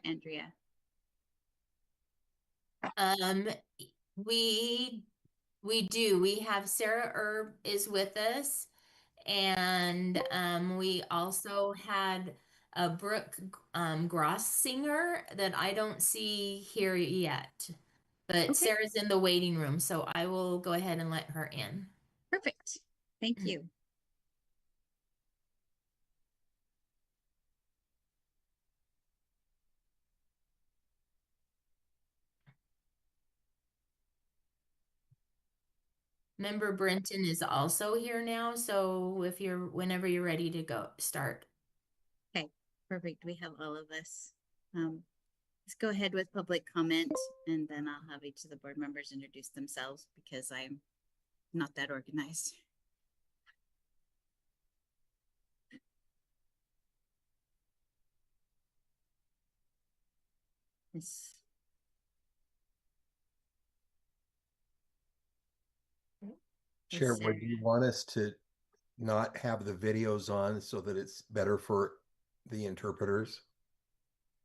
Andrea? Um, we do. We have Sarah Erb is with us, and we also had a Brooke Gross singer that I don't see here yet, but Okay, Sarah's in the waiting room, so I will go ahead and let her in. perfect. Thank you. Member Brenton is also here now, so whenever you're ready to go, start. Okay, perfect. We have all of us. Um, let's go ahead with public comment, and then I'll have each of the board members introduce themselves because I'm not that organized. Yes. Chair, would you want us to not have the videos on so that it's better for the interpreters?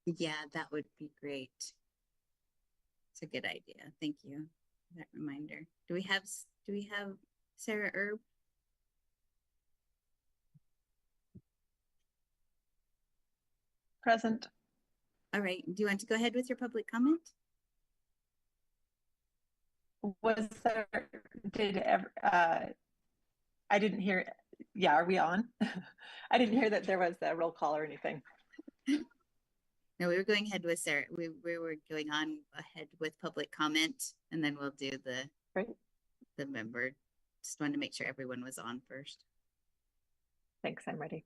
Yeah, that would be great. It's a good idea. Thank you for that reminder. Do we have Sarah Erb? Present. All right. Do you want to go ahead with your public comment? Was there, did ever, I didn't hear, yeah, are we on? I didn't hear that there was a roll call or anything. No, we were going ahead with Sarah. We were going on ahead with public comment, and then we'll do Great. the member. Just wanted to make sure everyone was on first. Thanks, I'm ready.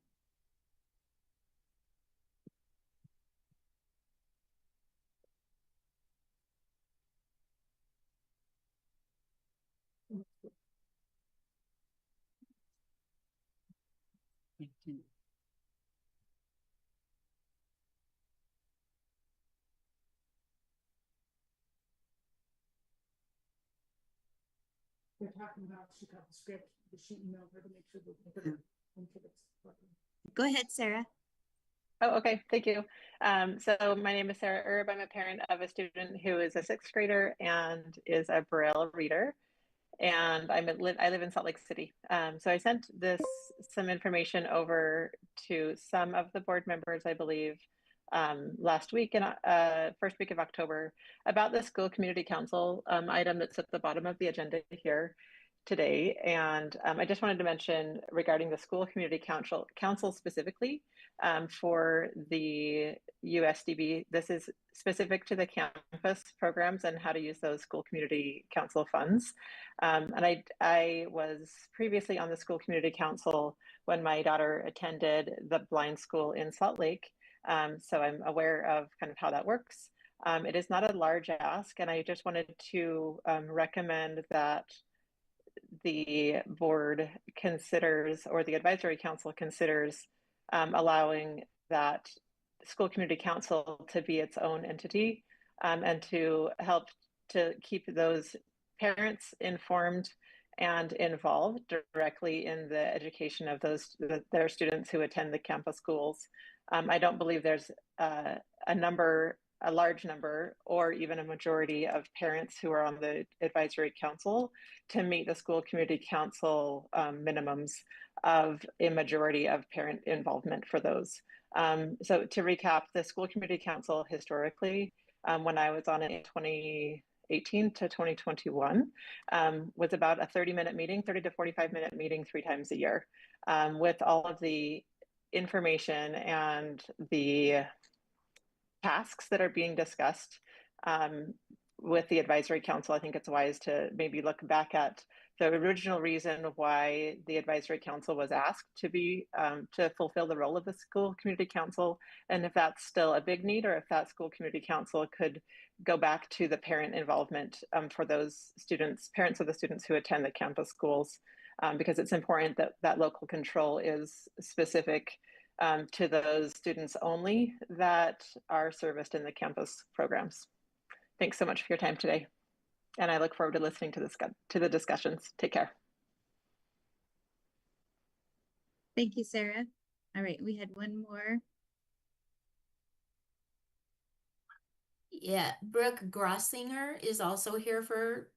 They're talking about she got the script, but she emailed her to make sure that Go ahead, Sarah. Oh, okay, thank you. So my name is Sarah Erb. I'm a parent of a student who is a sixth grader and is a Braille reader. And I live in Salt Lake City. So I sent some information over to some of the board members, I believe, last week and first week of October about the school community council item that's at the bottom of the agenda here today. And I just wanted to mention regarding the school community council specifically for the USDB. This is specific to the campus programs and how to use those school community council funds. And I was previously on the school community council when my daughter attended the blind school in Salt Lake. So I'm aware of kind of how that works. It is not a large ask, and I just wanted to recommend that the board considers, or the advisory council considers, allowing that school community council to be its own entity, and to help to keep those parents informed and involved directly in the education of their students who attend the campus schools. I don't believe there's a large number, or even a majority of parents who are on the advisory council to meet the school community council minimums of a majority of parent involvement for those. So to recap, the school community council historically, when I was on it in 2018 to 2021, was about a 30-minute meeting, 30 to 45-minute meeting 3 times a year, with all of the information and the tasks that are being discussed with the advisory council. I think it's wise to maybe look back at the original reason why the advisory council was asked to be to fulfill the role of the school community council, and if that's still a big need, or if that school community council could go back to the parent involvement for those students, parents of the students who attend the campus schools, because it's important that that local control is specific to those students only that are serviced in the campus programs. Thanks so much for your time today. And I look forward to listening to the discussions. Take care. Thank you, Sarah. All right, we had one more. Yeah, Brooke Grossinger is also here for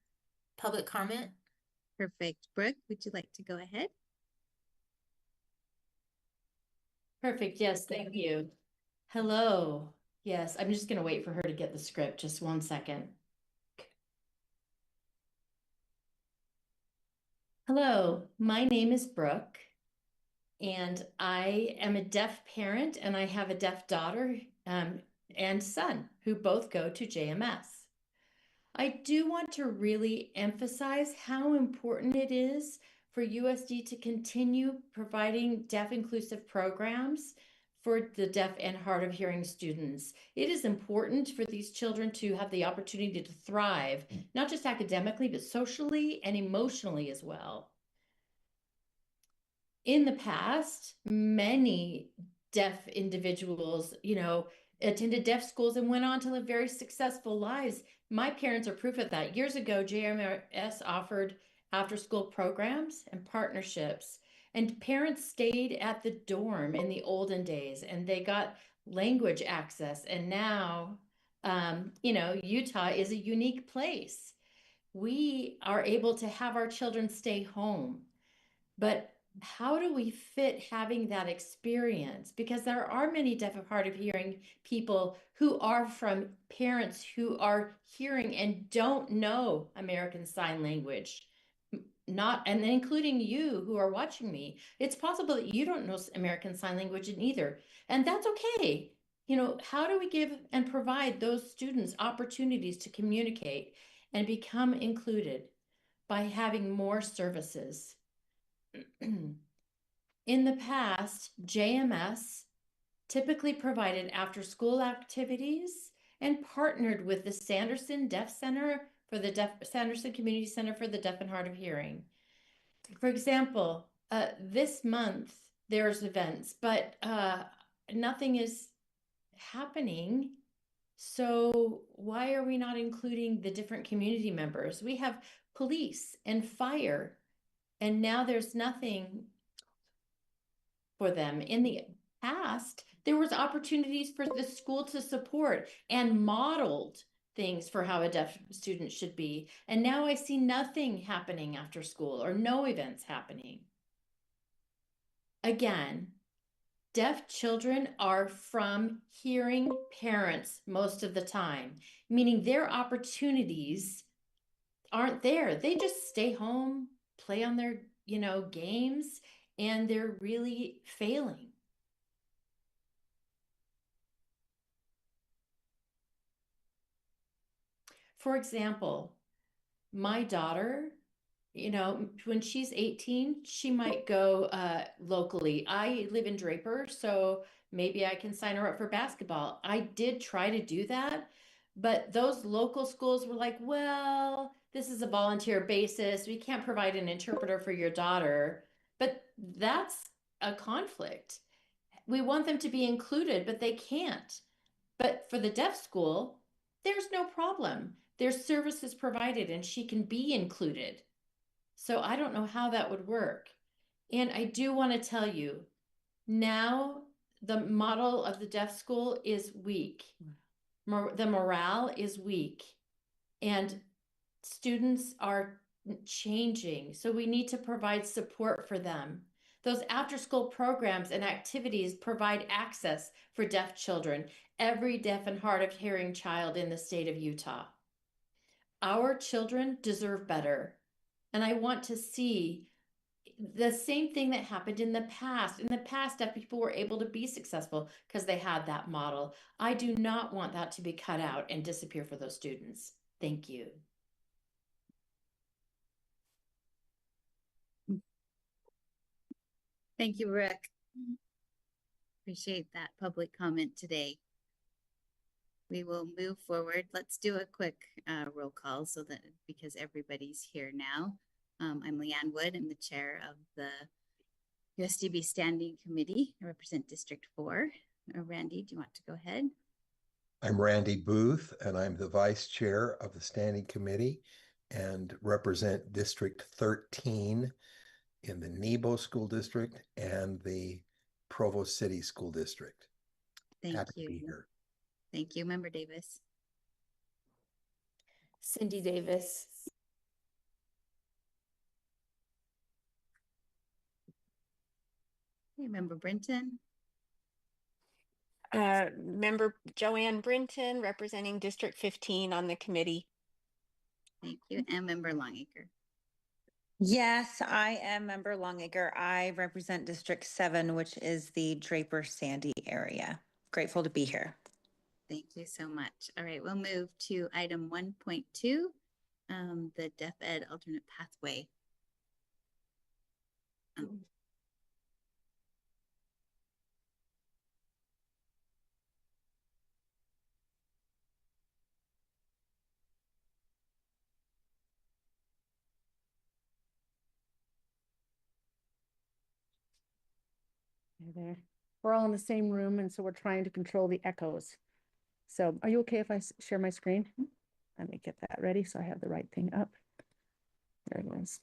public comment. Perfect. Brooke, would you like to go ahead? Perfect. Yes, thank you. Hello. Yes, I'm just going to wait for her to get the script. Just 1 second. Hello, my name is Brooke, and I am a deaf parent, and I have a deaf daughter and son who both go to JMS. I do want to really emphasize how important it is for USD to continue providing deaf inclusive programs for the deaf and hard of hearing students. It is important for these children to have the opportunity to thrive, not just academically, but socially and emotionally as well. In the past, many deaf individuals, attended deaf schools and went on to live very successful lives. My parents are proof of that. Years ago, JMS offered after-school programs and partnerships, and parents stayed at the dorm in the olden days, and they got language access. And now, Utah is a unique place. We are able to have our children stay home, but how do we fit having that experience? Because there are many deaf and hard of hearing people who are from parents who are hearing and don't know American Sign Language. And including you who are watching me. It's possible that you don't know American Sign Language either. And that's okay. How do we give and provide those students opportunities to communicate and become included by having more services? In the past, JMS typically provided after-school activities and partnered with the Sanderson Deaf Center for the Sanderson Community Center for the Deaf and Hard of Hearing. For example, this month there's events, but nothing is happening. So why are we not including the different community members? We have police and fire, and now there's nothing for them. In the past, there was opportunities for the school to support and modeled things for how a deaf student should be. And now I see nothing happening after school or no events happening. Again, deaf children are from hearing parents most of the time, meaning their opportunities aren't there. They just stay home, play on their, games, and they're really failing. For example, my daughter, when she's 18, she might go locally. I live in Draper, so maybe I can sign her up for basketball. I did try to do that, but those local schools were like, well, this is a volunteer basis. We can't provide an interpreter for your daughter. But that's a conflict. We want them to be included, but they can't. But for the deaf school, there's no problem. There's services provided and she can be included. So I don't know how that would work. And I do want to tell you, now the model of the deaf school is weak. The morale is weak. And students are changing. So we need to provide support for them. Those after-school programs and activities provide access for deaf children, every deaf and hard of hearing child in the state of Utah. Our children deserve better. And I want to see the same thing that happened in the past. In the past, deaf people were able to be successful because they had that model. I do not want that to be cut out and disappear for those students. Thank you. Thank you, Brooke. Appreciate that public comment today. We will move forward. Let's do a quick roll call because everybody's here now. I'm Leanne Wood. I'm the chair of the USDB Standing Committee. I represent District 4. Randy, do you want to go ahead? I'm Randy Booth, and I'm the vice chair of the Standing Committee and represent District 13 in the Nebo School District and the Provo City School District. Thank Happy you. to be here. Thank you, Member Davis. Cindy Davis. Okay, Member Brinton. Member Joanne Brinton, representing District 15 on the committee. Thank you. And Member Longacre. Yes, I am Member Longacre. I represent District 7, which is the Draper Sandy area. Grateful to be here. Thank you so much. All right, we'll move to item 1.2, the Deaf Ed alternate pathway. There. We're all in the same room, and so we're trying to control the echoes. So are you okay if I share my screen? Let me get that ready so I have the right thing up. There it is.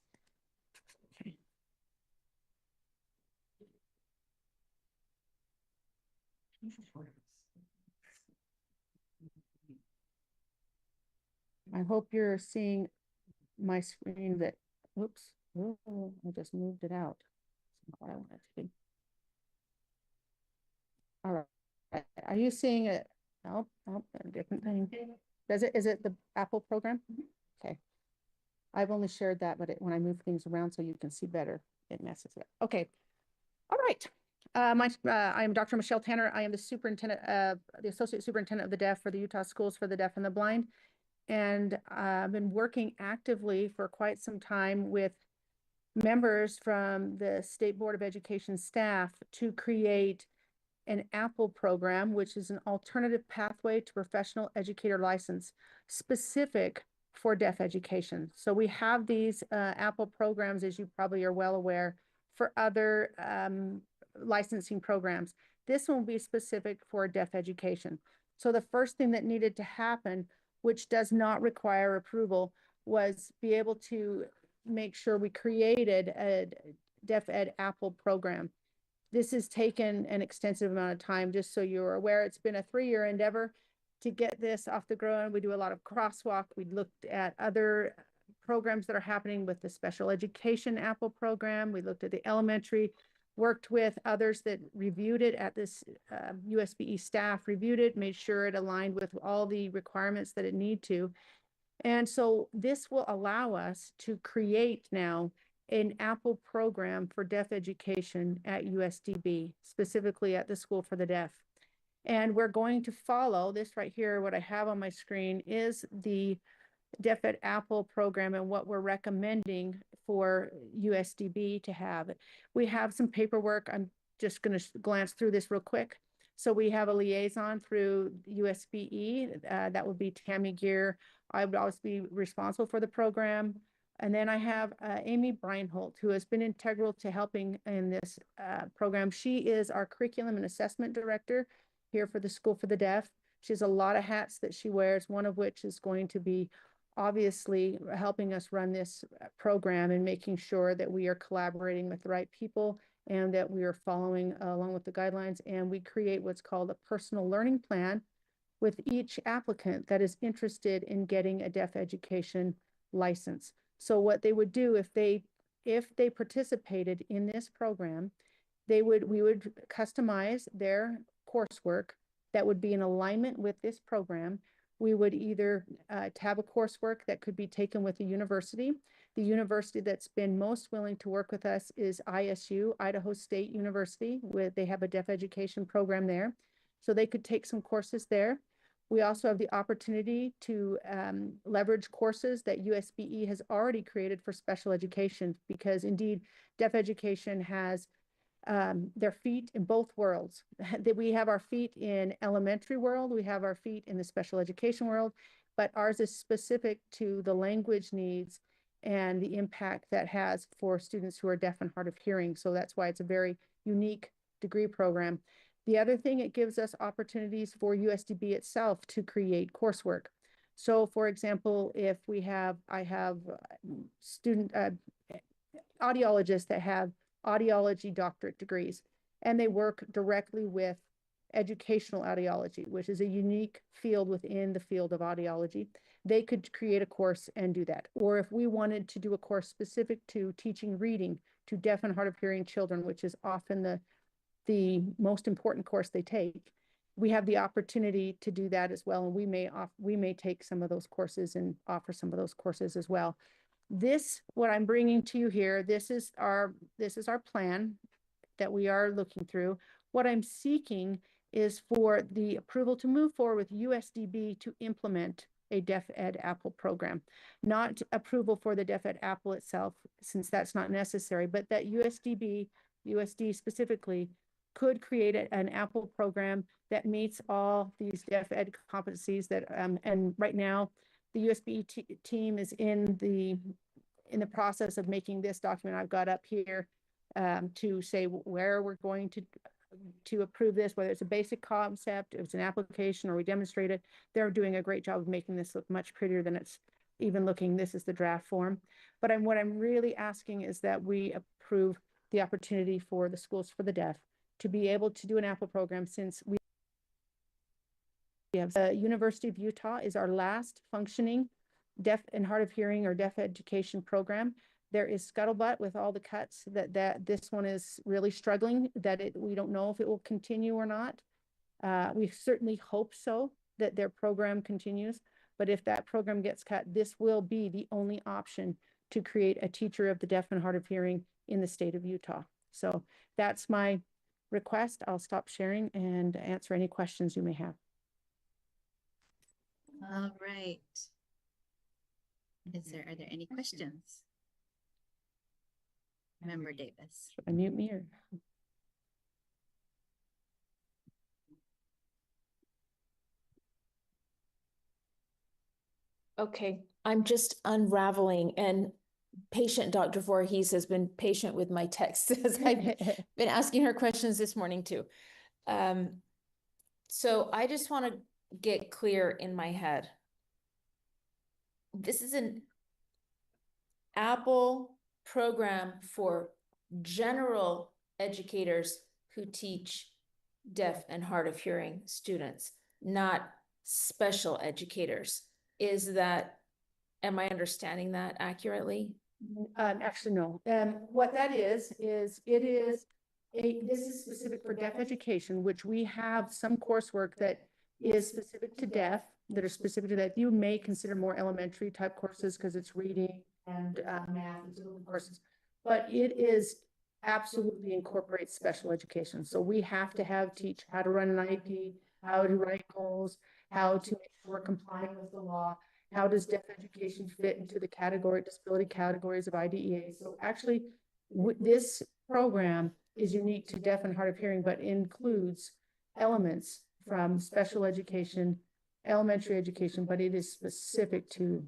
Okay. I hope you're seeing my screen that, whoops, oh, I just moved it out. That's not what I wanted to do. All right, are you seeing it? Nope, nope, a different thing. Is it the Apple program? Okay. I've only shared that, but when I move things around so you can see better, it messes it up. Okay. All right. I am Dr. Michelle Tanner. I am the superintendent, the associate superintendent of the deaf for the Utah Schools for the Deaf and the Blind. And I've been working actively for quite some time with members from the State Board of Education staff to create an Apple program, which is an alternative pathway to professional educator license specific for deaf education. So we have these Apple programs, as you probably are well aware, for other licensing programs. This one will be specific for deaf education. So the first thing that needed to happen, which does not require approval, was be able to make sure we created a Deaf Ed Apple program. This has taken an extensive amount of time, just so you're aware. It's been a 3-year endeavor to get this off the ground. We do a lot of crosswalk. We looked at other programs that are happening with the special education Apple program. We looked at the elementary, worked with others that reviewed it at this USBE staff, reviewed it, made sure it aligned with all the requirements that it need to. And so this will allow us to create now an Apple program for deaf education at USDB, specifically at the School for the Deaf. And we're going to follow this right here. What I have on my screen is the Deaf Ed Apple program and what we're recommending for USDB to have. We have some paperwork. I'm just going to glance through this real quick. So we have a liaison through USBE. That would be Tammy Gear. I would always be responsible for the program. And then I have Amy Breinholt, who has been integral to helping in this program. She is our curriculum and assessment director here for the School for the Deaf. She has a lot of hats that she wears, one of which is going to be obviously helping us run this program and making sure that we are collaborating with the right people and that we are following along with the guidelines. And we create what's called a personal learning plan with each applicant that is interested in getting a deaf education license. So what they would do if they participated in this program, we would customize their coursework that would be in alignment with this program. We would either have a coursework that could be taken with the university. The university that's been most willing to work with us is ISU, Idaho State University. They have a deaf education program there. So they could take some courses there. We also have the opportunity to leverage courses that USBE has already created for special education, because indeed deaf education has their feet in both worlds. That we have our feet in elementary world, we have our feet in the special education world, but ours is specific to the language needs and the impact that has for students who are deaf and hard of hearing. So that's why it's a very unique degree program. The other thing, it gives us opportunities for USDB itself to create coursework. So for example, if I have student audiologists that have audiology doctorate degrees, and they work directly with educational audiology, which is a unique field within the field of audiology. They could create a course and do that. Or if we wanted to do a course specific to teaching reading to deaf and hard of hearing children, which is often the most important course they take, we have the opportunity to do that as well. And we may take some of those courses and offer some of those courses as well. What I'm bringing to you here, this is our plan that we are looking through. What I'm seeking is for the approval to move forward with USDB to implement a Deaf Ed Apple program. Not approval for the Deaf Ed Apple itself, since that's not necessary, but that USD specifically, could create an Apple program that meets all these Deaf Ed competencies that, and right now, the USBE team is in the process of making this document I've got up here to say where we're going to approve this, whether it's a basic concept, if it's an application, or we demonstrate it. They're doing a great job of making this look much prettier than it's even looking. This is the draft form. But what I'm really asking is that we approve the opportunity for the Schools for the Deaf to be able to do an Apple program, since we have the University of Utah is our last functioning deaf and hard of hearing or deaf education program. There is scuttlebutt with all the cuts that this one is really struggling, we don't know if it will continue or not. We certainly hope so, that their program continues, but if that program gets cut, this will be the only option to create a teacher of the deaf and hard of hearing in the state of Utah. So that's my request. I'll stop sharing and answer any questions you may have. All right. Are there any questions? Member Davis. Should I mute me or? Okay, I'm just unraveling, and patient Dr. Voorhees has been patient with my text as I've been asking her questions this morning too. So I just want to get clear in my head. This is an Apple program for general educators who teach deaf and hard of hearing students, not special educators. Am I understanding that accurately? Actually, no. What that is this is specific for deaf education, which we have some coursework that is specific to deaf, that are specific to that. You may consider more elementary type courses because it's reading and math and some courses, but it is absolutely incorporates special education. So we have to teach how to run an IEP, how to write goals, how to make sure we're complying with the law. How does deaf education fit into the disability categories of IDEA? So actually, this program is unique to deaf and hard of hearing, but includes elements from special education, elementary education, but it is specific to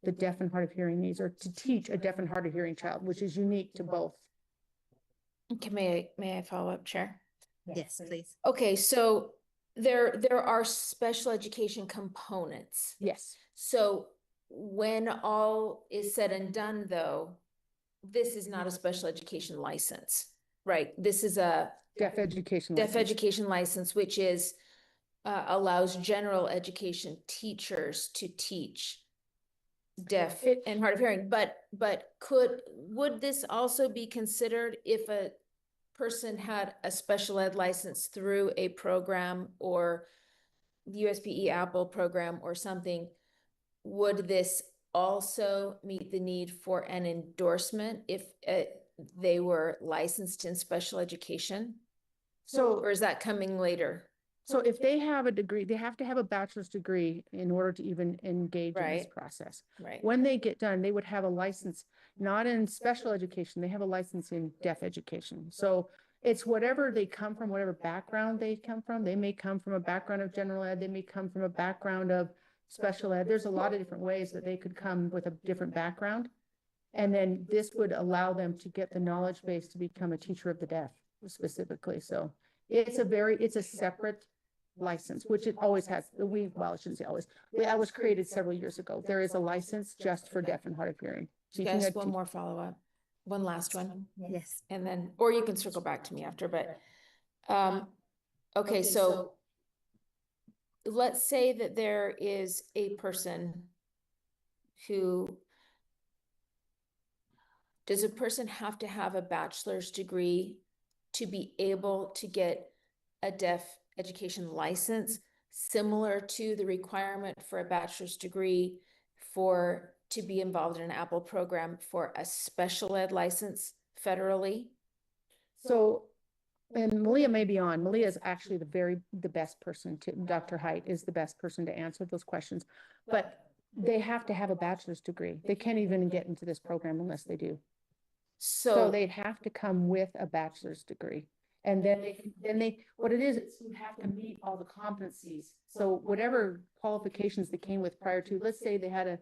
the deaf and hard of hearing needs, or to teach a deaf and hard of hearing child, which is unique to both. Okay, may I follow up, Chair? Yes, please. Okay, so there are special education components. Yes. So when all is said and done, though, this is not a special education license, right? This is a deaf education license, which is allows general education teachers to teach deaf and hard of hearing. But would this also be considered if a person had a special ed license through a program or the USBE Apple program or something? Would this also meet the need for an endorsement if they were licensed in special education? Or is that coming later? So if they have a degree, they have to have a bachelor's degree in order to even engage in this process. Right. When they get done, they would have a license, not in special education, they have a license in deaf education. So it's whatever they come from, whatever background they come from. They may come from a background of general ed, they may come from a background of special ed. There's a lot of different ways that they could come with a different background. And then this would allow them to get the knowledge base to become a teacher of the deaf specifically. So it's a separate license, which it always has. Well, I shouldn't say always. That was created several years ago. There is a license just for deaf and hard of hearing. So you Yes, one more follow-up. One last one. Yes. And then, or you can circle back to me after, but Okay, so let's say that there is a person who, does a person have to have a bachelor's degree to be able to get a deaf education license, similar to the requirement for a bachelor's degree to be involved in an Apple program for a special ed license federally? So, and Malia may be on. Malia is actually the best person to, Dr. Height is the best person to answer those questions. But they have to have a bachelor's degree. They can't even get into this program unless they do. So they'd have to come with a bachelor's degree. And then what it is you have to meet all the competencies. So whatever qualifications they came with prior to, let's say they had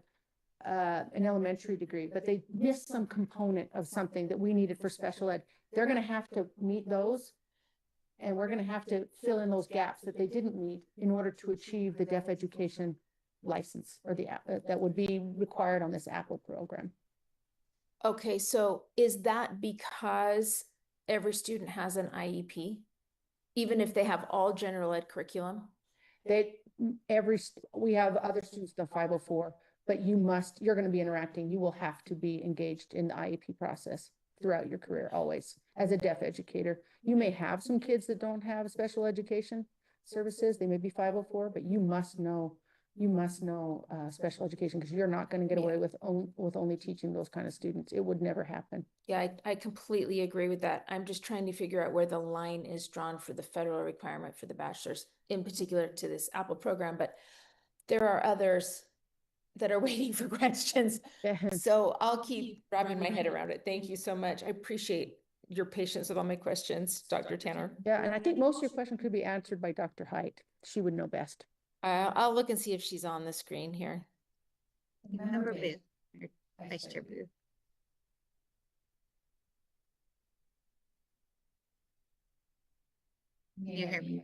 an elementary degree, but they missed some component of something that we needed for special ed. They're going to have to meet those, and we're going to have to fill in those gaps that they didn't meet in order to achieve the deaf education license, or the that would be required on this Apple program. Okay, so is that because every student has an IEP, even if they have all general ed curriculum? We have other students in 504, but you're going to be interacting. You will have to be engaged in the IEP process throughout your career, always. As a deaf educator, you may have some kids that don't have special education services. They may be 504, but you must know special education, because you're not going to get away with only teaching those kind of students. It would never happen. Yeah, I completely agree with that. I'm just trying to figure out where the line is drawn for the federal requirement for the bachelor's, in particular to this Apple program, but there are others that are waiting for questions. So I'll keep wrapping my head around it. Thank you so much. I appreciate your patience with all my questions, Dr. Tanner. Yeah, and I think most of your questions could be answered by Dr. Height. She would know best. I'll look and see if she's on the screen here. Member Booth, or Vice Chair Booth. You hear me?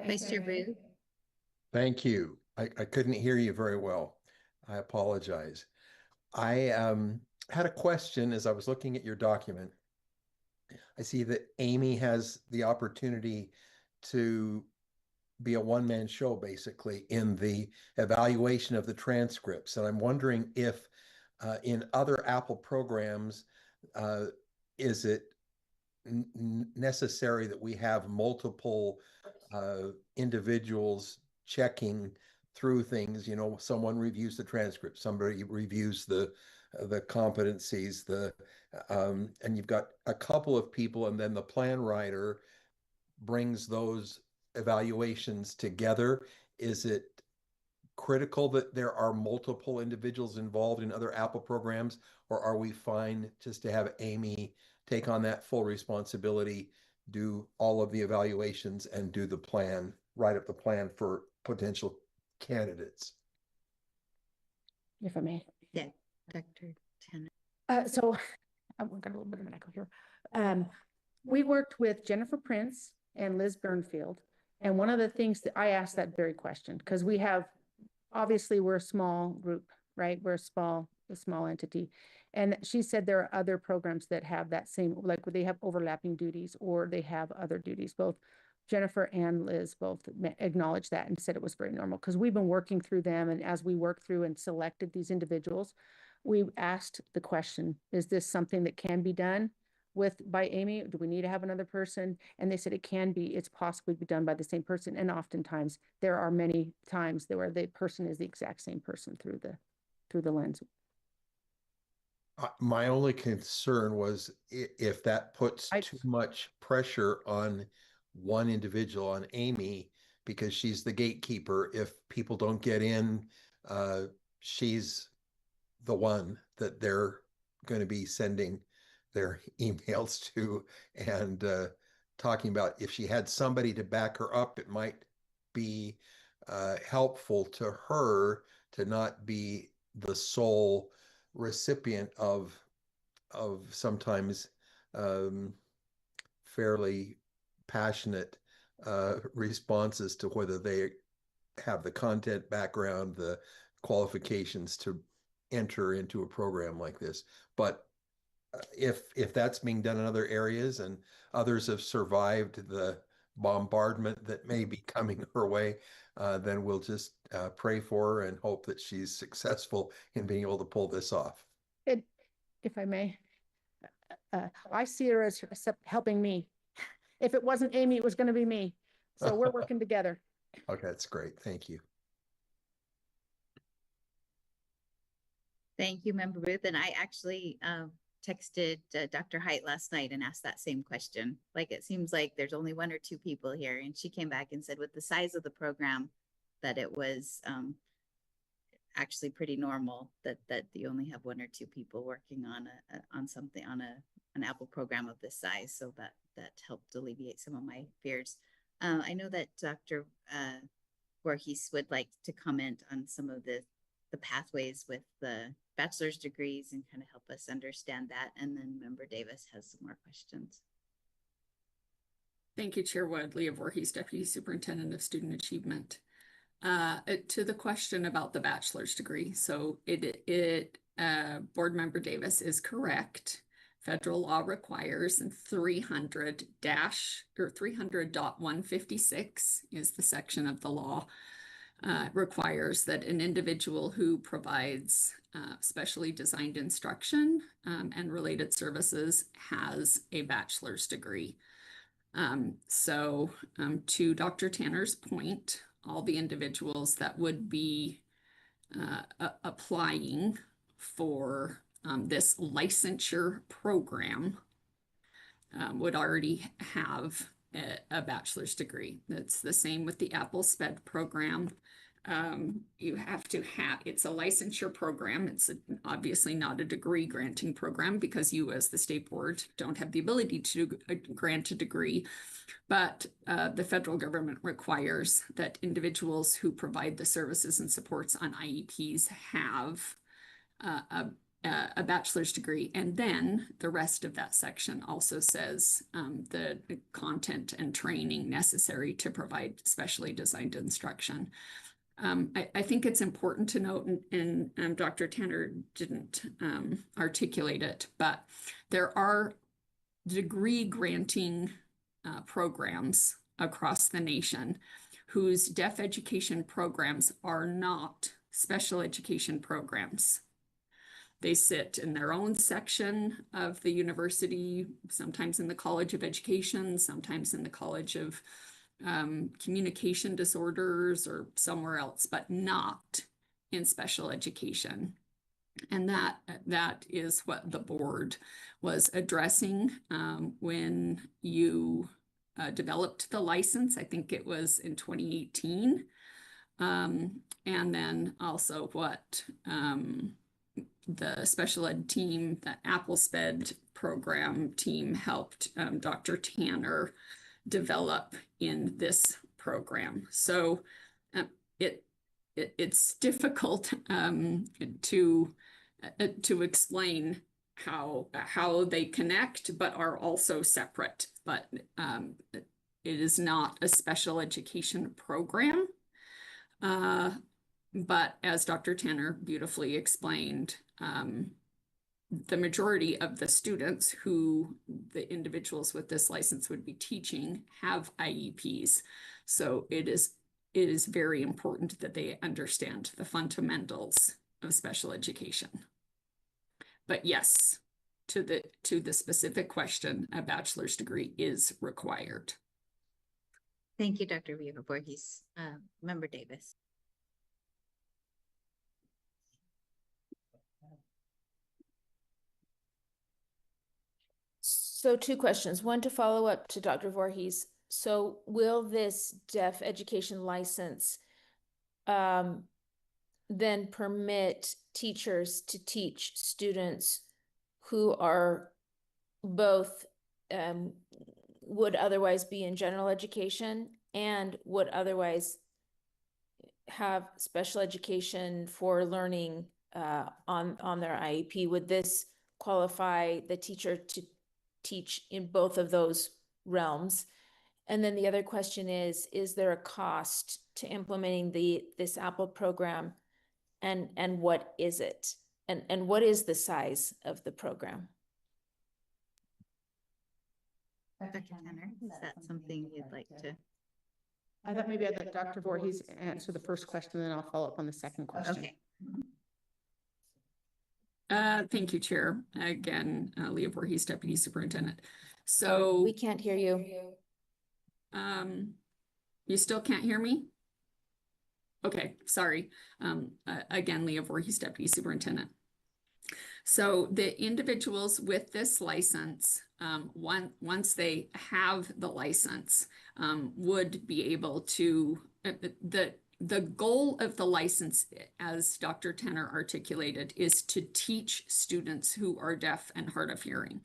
Vice Chair Booth. Thank you. I couldn't hear you very well. I apologize. I had a question as I was looking at your document. I see that Amy has the opportunity to be a one-man show, basically, in the evaluation of the transcripts. And I'm wondering if in other Apple programs, is it necessary that we have multiple individuals checking through things? You know, someone reviews the transcript, somebody reviews the competencies, and you've got a couple of people, and then the plan writer brings those evaluations together. Is it critical that there are multiple individuals involved in other Apple programs, or are we fine just to have Amy take on that full responsibility, do all of the evaluations, and do the plan, write up the plan for potential candidates? If I may. Yeah, Dr. Tanner. So I've got a little bit of an echo here. We worked with Jennifer Prince and Liz Burnfield. And one of the things that I asked that very question, because obviously we're a small group, right? We're a small entity. And she said there are other programs that have that same, like they have overlapping duties, or they have other duties. Both Jennifer and Liz both acknowledged that and said it was very normal, because we've been working through them. And as we worked through and selected these individuals, we asked the question, is this something that can be done by Amy? Do we need to have another person? And they said it's possibly be done by the same person. And oftentimes there are many times where the person is the exact same person through the lens. My only concern was if that puts too much pressure on one individual, on Amy, because she's the gatekeeper. If people don't get in, she's the one that they're going to be sending their emails to, and talking about if she had somebody to back her up, it might be helpful to her to not be the sole recipient of sometimes fairly passionate responses to whether they have the content background, the qualifications to enter into a program like this. But if that's being done in other areas and others have survived the bombardment that may be coming her way, then we'll just pray for her and hope that she's successful in being able to pull this off. If I may, I see her as helping me. If it wasn't Amy, it was going to be me. So we're working together. Okay, that's great. Thank you. Thank you, Member Booth. And I actually texted Dr. Height last night and asked that same question. Like, it seems like there's only 1 or 2 people here. And she came back and said with the size of the program that it was actually pretty normal that you only have 1 or 2 people working on an Apple program of this size. So that helped alleviate some of my fears. I know that Dr. Voorhees would like to comment on some of the pathways with the bachelor's degrees and kind of help us understand that. And then Member Davis has some more questions. Thank you, Chair Wood. Leah Voorhees, Deputy Superintendent of Student Achievement. To the question about the bachelor's degree, so Board Member Davis is correct. Federal law requires 300.156 is the section of the law requires that an individual who provides specially designed instruction and related services has a bachelor's degree. To Dr. Tanner's point, all the individuals that would be applying for this licensure program would already have a bachelor's degree. That's the same with the Apple SPED program. You have to have, it's a licensure program. It's obviously not a degree granting program because you as the state board don't have the ability to grant a degree, but the federal government requires that individuals who provide the services and supports on IEPs have a bachelor's degree. And then the rest of that section also says the content and training necessary to provide specially designed instruction. I think it's important to note, and Dr. Tanner didn't articulate it, but there are degree granting programs across the nation whose deaf education programs are not special education programs. They sit in their own section of the university, sometimes in the College of Education, sometimes in the College of Communication Disorders or somewhere else, but not in special education. And that is what the board was addressing when you developed the license. I think it was in 2018. And then also what the special ed team, the Apple SPED program team helped Dr. Tanner develop in this program. So it's difficult to explain how they connect, but are also separate. But it is not a special education program. But as Dr. Tanner beautifully explained, the majority of the students who the individuals with this license would be teaching have IEPs. So it is very important that they understand the fundamentals of special education. But yes, to the specific question, a bachelor's degree is required. Thank you, Dr. Voorhees. Member Davis. So 2 questions. One, to follow up to Dr. Voorhees. So will this deaf education license then permit teachers to teach students who are both would otherwise be in general education and would otherwise have special education for learning on their IEP? Would this qualify the teacher to teach in both of those realms? And then the other question is there a cost to implementing this Apple program, and what is it? And what is the size of the program? Dr. Tanner, is that something you'd like to? I thought maybe I'd let Dr. Voorhees answer the first question, then I'll follow up on the second question. Okay. Thank you, Chair. Again, Leah Voorhees, Deputy Superintendent. So We can't hear you. you still can't hear me? Okay, sorry. Again, Leah Voorhees, Deputy Superintendent. So the individuals with this license, once they have the license, would be able to, the goal of the license, as Dr. Tanner articulated, is to teach students who are deaf and hard of hearing.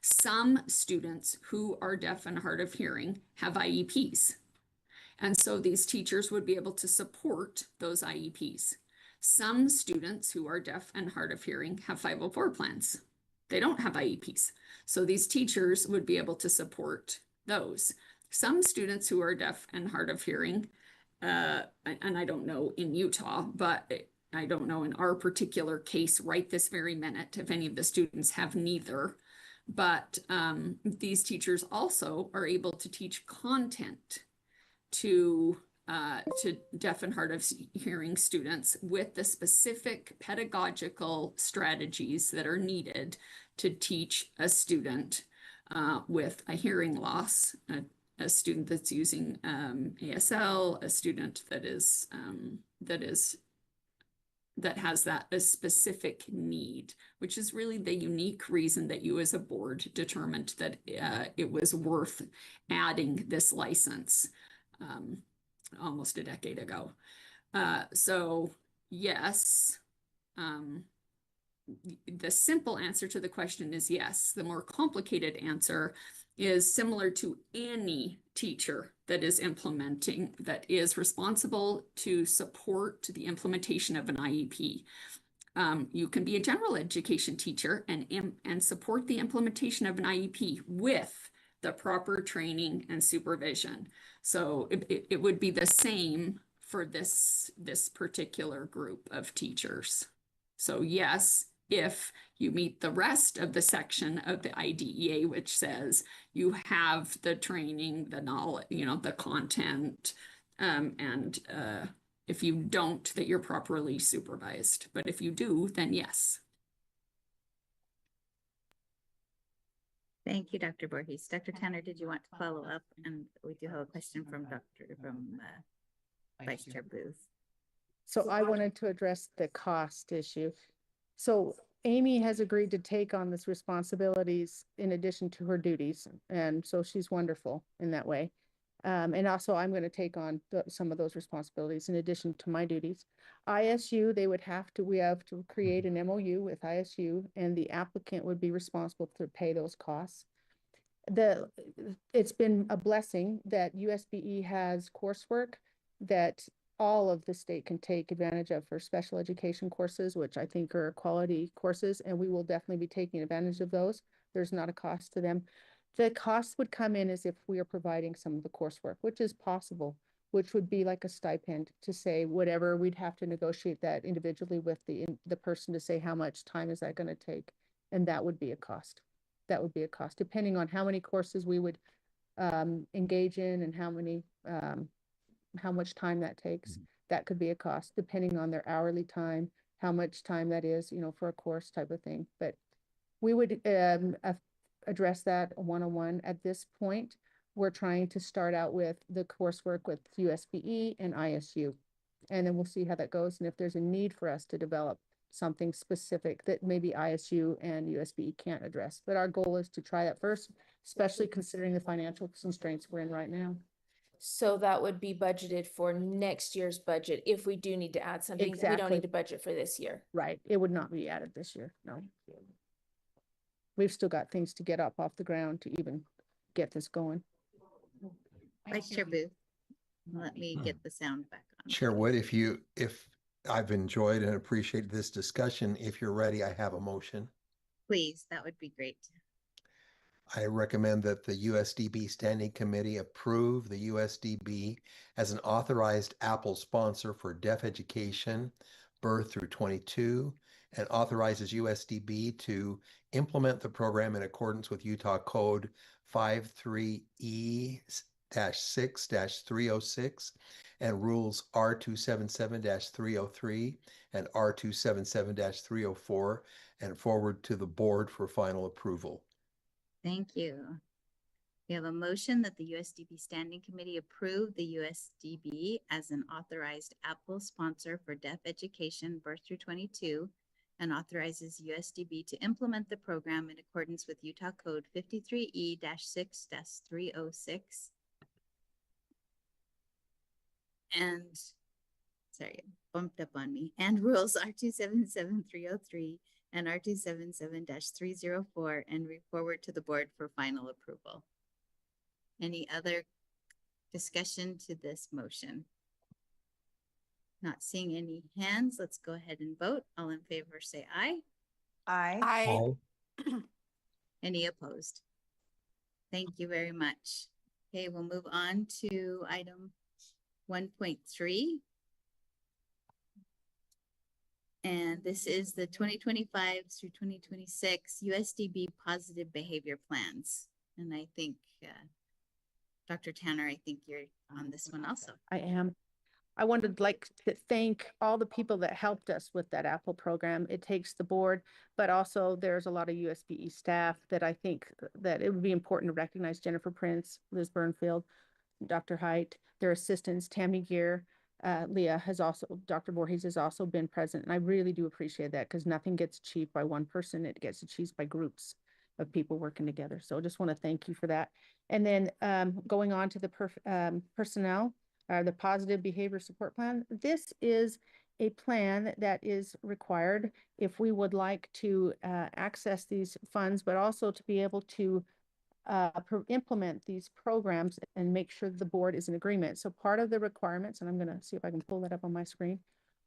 Some students who are deaf and hard of hearing have IEPs. And so these teachers would be able to support those IEPs. Some students who are deaf and hard of hearing have 504 plans. They don't have IEPs. So these teachers would be able to support those. Some students who are deaf and hard of hearing, and I don't know in Utah, but I don't know in our particular case right this very minute if any of the students have neither. But these teachers also are able to teach content to deaf and hard of hearing students with the specific pedagogical strategies that are needed to teach a student with a hearing loss, a student that's using ASL, a student that has a specific need, which is really the unique reason that you as a board determined that it was worth adding this license almost a decade ago. So yes, the simple answer to the question is yes. The more complicated answer is similar to any teacher that is implementing, that is responsible to support the implementation of an IEP. You can be a general education teacher and support the implementation of an IEP with the proper training and supervision. So it would be the same for this particular group of teachers. So yes, if you meet the rest of the section of the IDEA, which says you have the training, the knowledge, the content, and if you don't, that you're properly supervised. But if you do, then yes. Thank you, Dr. Voorhees. Dr. Tanner, did you want to follow up? And we do have a question from Vice Chair Booth. So I wanted to address the cost issue. So Amy has agreed to take on this responsibilities in addition to her duties. And so she's wonderful in that way. And also I'm going to take on some of those responsibilities in addition to my duties. ISU, we have to create an MOU with ISU, and the applicant would be responsible to pay those costs. It's been a blessing that USBE has coursework that all of the state can take advantage of for special education courses, which I think are quality courses, and we will definitely be taking advantage of those. There's not a cost to them. The cost would come in as if we are providing some of the coursework, which is possible, which would be like a stipend to say whatever. We'd have to negotiate that individually with the person to say how much time is that going to take, and that would be a cost. That would be a cost depending on how many courses we would engage in and how much time that takes. Mm-hmm. That could be a cost depending on their hourly time, how much time that is, for a course type of thing. But we would address that one-on-one. At this point, we're trying to start out with the coursework with USBE and ISU, and then we'll see how that goes. And if there's a need for us to develop something specific that maybe ISU and USBE can't address. But our goal is to try that first, especially considering the financial constraints we're in right now. So that would be budgeted for next year's budget if we do need to add something. Exactly. We don't need to budget for this year. Right. It would not be added this year. No. We've still got things to get up off the ground to even get this going. Vice Chair Booth, let me get the sound back on. Chair Wood, if I've enjoyed and appreciated this discussion, if you're ready, I have a motion. Please, that would be great. I recommend that the USDB Standing Committee approve the USDB as an authorized Apple sponsor for deaf education, birth through 22, and authorizes USDB to implement the program in accordance with Utah Code 53E-6-306 and rules R277-303 and R277-304 and forward to the board for final approval. Thank you. We have a motion that the USDB Standing Committee approve the USDB as an authorized Apple sponsor for deaf education birth through 22 and authorizes USDB to implement the program in accordance with Utah Code 53E-6-306 and, sorry, it bumped up on me, and rules R277-303 and R277-304 and forward to the board for final approval. Any other discussion to this motion? Not seeing any hands. Let's go ahead and vote. All in favor say aye. I Any opposed? Thank you very much. Okay, we'll move on to item 1.3. And this is the 2025 through 2026 USDB positive behavior plans. And I think, Dr. Tanner, I think you're on this one also. I am. I wanted to thank all the people that helped us with that Apple program. It takes the board, but also there's a lot of USBE staff that I think that it would be important to recognize: Jennifer Prince, Liz Burnfield, Dr. Height, their assistants, Tammy Gear, Leah has also, Dr. Voorhees has also been present. And I really do appreciate that, because nothing gets achieved by one person. It gets achieved by groups of people working together. So I just want to thank you for that. And then going on to the personnel, the positive behavior support plan. This is a plan that is required if we would like to access these funds, but also to be able to implement these programs and make sure the board is in agreement. So part of the requirements, and I'm going to see if I can pull that up on my screen.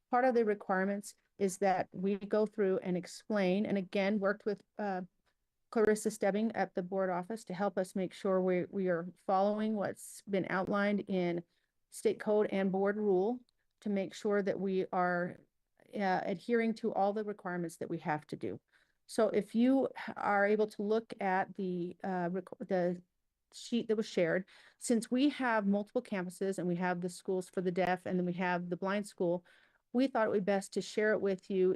Part of the requirements is that we go through and explain, and again, worked with Clarissa Stebbing at the board office to help us make sure we are following what's been outlined in state code and board rule to make sure that we are adhering to all the requirements that we have to do. So if you are able to look at the sheet that was shared, since we have multiple campuses and we have the schools for the deaf and then we have the blind school, we thought it would be best to share it with you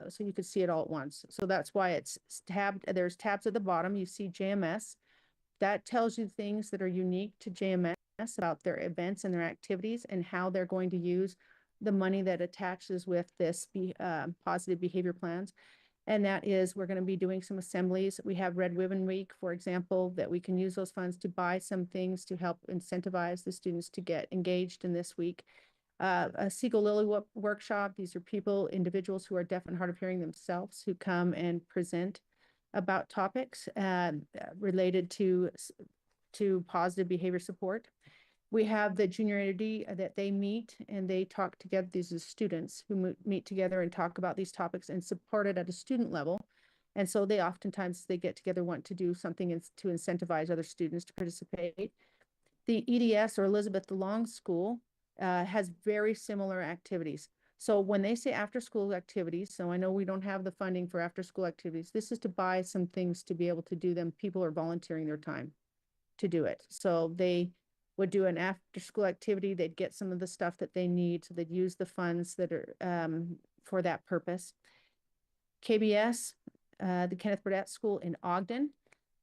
so you could see it all at once. So that's why it's tabbed. There's tabs at the bottom. You see JMS. That tells you things that are unique to JMS about their events and their activities and how they're going to use the money that attaches with this positive behavior plans. And that is, we're going to be doing some assemblies. We have Red Ribbon Week, for example, that we can use those funds to buy some things to help incentivize the students to get engaged in this week. A Seagull Lily workshop. These are individuals who are deaf and hard of hearing themselves, who come and present about topics related to positive behavior support. We have the junior entity that they meet and they talk together. These are students who meet together and talk about these topics and support it at a student level. And so they oftentimes, they get together, want to do something to incentivize other students to participate. The EDS, or Elizabeth DeLong School, has very similar activities. So when they say after school activities, so I know we don't have the funding for after school activities, this is to buy some things to be able to do them. People are volunteering their time to do it. So they would do an after school activity. They'd get some of the stuff that they need. So they'd use the funds that are for that purpose. KBS, the Kenneth Burdett School in Ogden,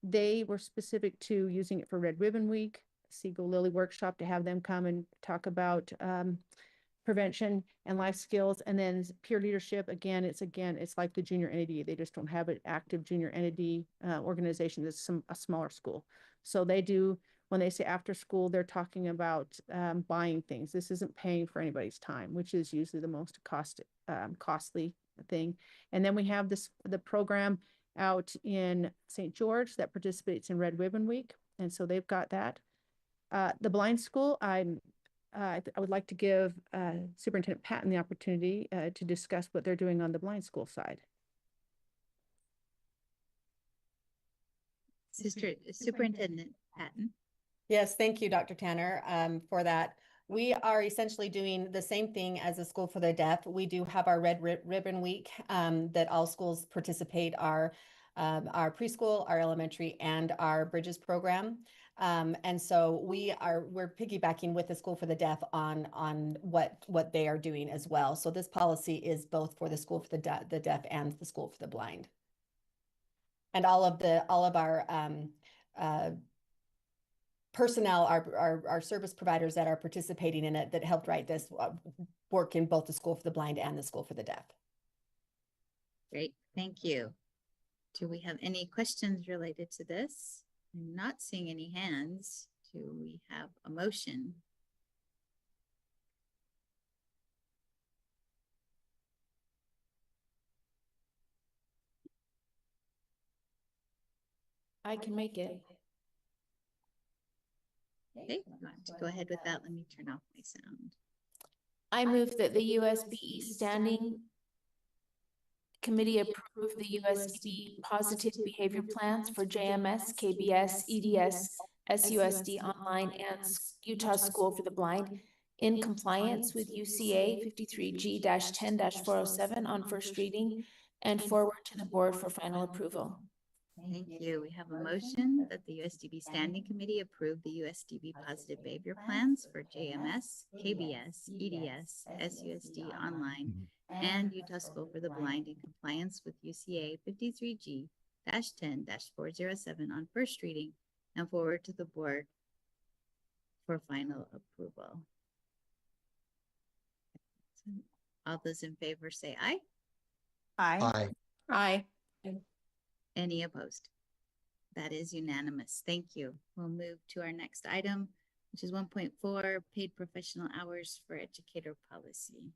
they were specific to using it for Red Ribbon Week. Seagull Lily Workshop, to have them come and talk about prevention and life skills. And then peer leadership, again, it's like the junior entity. They just don't have an active junior entity organization. It's a smaller school. So they do, when they say after school, they're talking about buying things. This isn't paying for anybody's time, which is usually the most costly thing. And then we have the program out in St. George that participates in Red Ribbon Week. And so they've got that. The blind school, I would like to give Superintendent Patton the opportunity to discuss what they're doing on the blind school side. Superintendent Patton. Yes, thank you, Dr. Tanner, for that. We are essentially doing the same thing as a School for the Deaf. We do have our Red Ribbon Week that all schools participate, our preschool, our elementary, and our Bridges program. And so we're piggybacking with the School for the Deaf on what they are doing as well. So this policy is both for the School for the Deaf and the School for the Blind. And all of our personnel, our service providers that are participating in it that helped write this work in both the School for the Blind and the School for the Deaf. Great, thank you. Do we have any questions related to this? I'm not seeing any hands. Do we have a motion? I can make it. Okay, you want to go ahead with that? Let me turn off my sound. I move that the USBE Standing Committee approve the USDB positive behavior plans for JMS, KBS, EDS, SUSD Online, and Utah School for the Blind in compliance with UCA 53G-10-407 on first reading and forward to the board for final approval. Thank you. We have a motion that the USDB Standing Committee approve the USDB positive behavior plans for JMS, KBS, EDS, SUSD Online, and Utah School for the Blind in compliance with UCA 53G-10-407 on first reading and forward to the board for final approval. All those in favor say aye. Aye. Aye. Aye. Any opposed? That is unanimous. Thank you. We'll move to our next item, which is 1.4, paid professional hours for educator policy.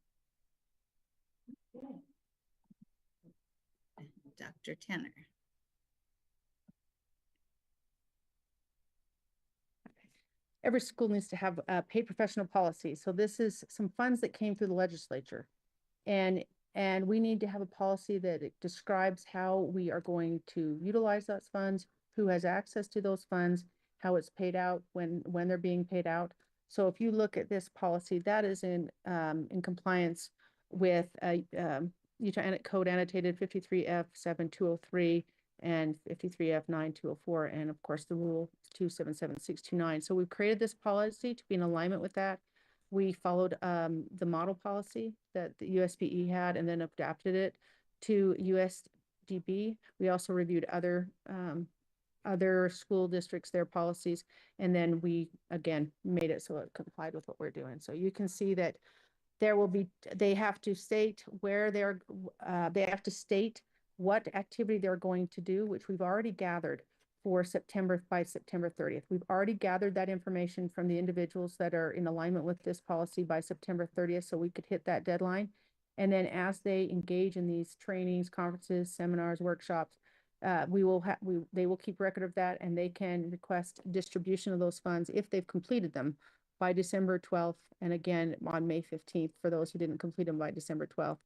Dr. Tanner. Every school needs to have a paid professional policy. So this is some funds that came through the legislature. And we need to have a policy that it describes how we are going to utilize those funds, who has access to those funds, how it's paid out, when they're being paid out. So if you look at this policy, that is in compliance with Utah Code annotated 53F7203 and 53F9204, and of course the rule 277629. So we've created this policy to be in alignment with that. We followed the model policy that the USBE had and then adapted it to USDB. We also reviewed other school districts, their policies, and then we again made it so it complied with what we're doing. So you can see that there will be, they have to state where they have to state what activity they're going to do, which we've already gathered for by September 30th. We've already gathered that information from the individuals that are in alignment with this policy by September 30th, so we could hit that deadline. And then as they engage in these trainings, conferences, seminars, workshops, they will keep record of that, and they can request distribution of those funds if they've completed them by December 12th, and again on May 15th for those who didn't complete them by December 12th.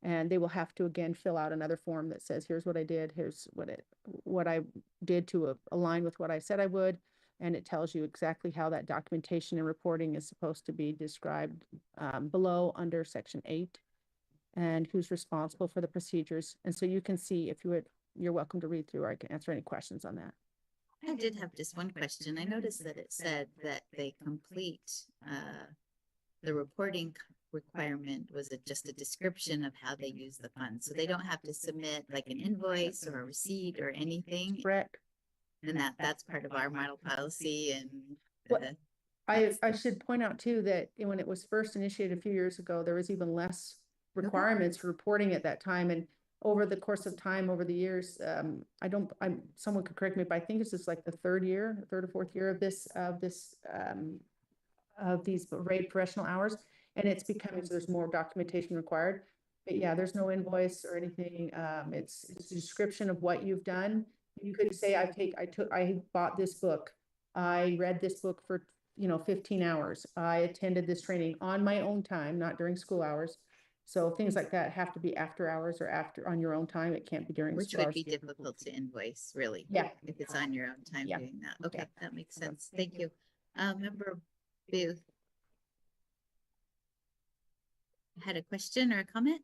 And they will have to again fill out another form that says, here's what I did, here's what I did to align with what I said I would. And it tells you exactly how that documentation and reporting is supposed to be described below under section 8, and who's responsible for the procedures. And so you can see, if you're welcome to read through, or I can answer any questions on that. I did have just one question. I noticed that it said that they complete the reporting requirement was just a description of how they use the funds. So they don't have to submit like an invoice or a receipt or anything. Correct. And that's part of our model policy. And I should point out too that when it was first initiated a few years ago, there was even less requirements for reporting at that time. And over the course of time, over the years, someone could correct me, but I think this is like the third or fourth year of these paid professional hours, and it's becoming, so there's more documentation required. But yeah, there's no invoice or anything. It's a description of what you've done. You could say, I bought this book, I read this book for 15 hours, I attended this training on my own time, not during school hours. So things like that have to be after hours or on your own time. It can't be during which school would be hours. difficult to invoice, really. Yeah. If it's on your own time Yeah. doing that. Okay, Yeah. that makes sense. Thank you. Member Booth. had a question or a comment?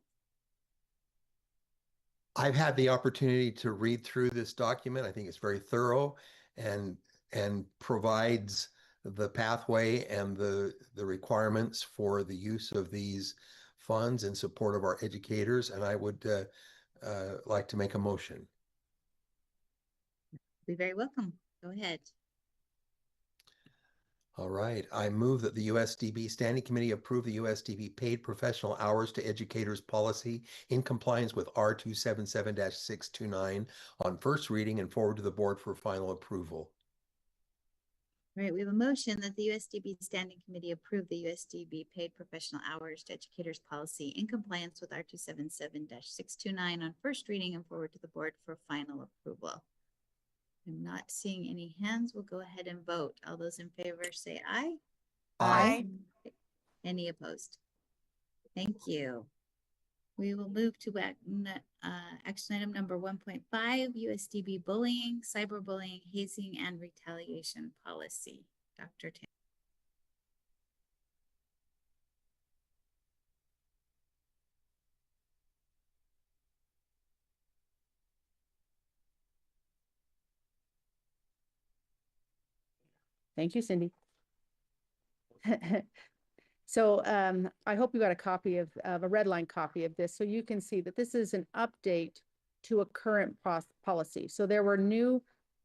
I've had the opportunity to read through this document. I think it's very thorough and provides the pathway and the requirements for the use of these funds in support of our educators. And I would like to make a motion. Be very welcome. Go ahead. All right. I move that the USDB Standing Committee approve the USDB paid professional hours to educators policy in compliance with R277-629 on first reading and forward to the board for final approval. All right, we have a motion that the USDB Standing Committee approve the USDB paid professional hours to educators policy in compliance with R277-629 on first reading and forward to the board for final approval. I'm not seeing any hands. We'll go ahead and vote. All those in favor say aye. Aye. Any opposed? Thank you. We will move to action item number 1.5, USDB bullying, cyberbullying, hazing, and retaliation policy. Dr. Tan. Thank you, Cindy. So I hope you got a copy of a red line copy of this, so you can see that this is an update to a current policy. So there were new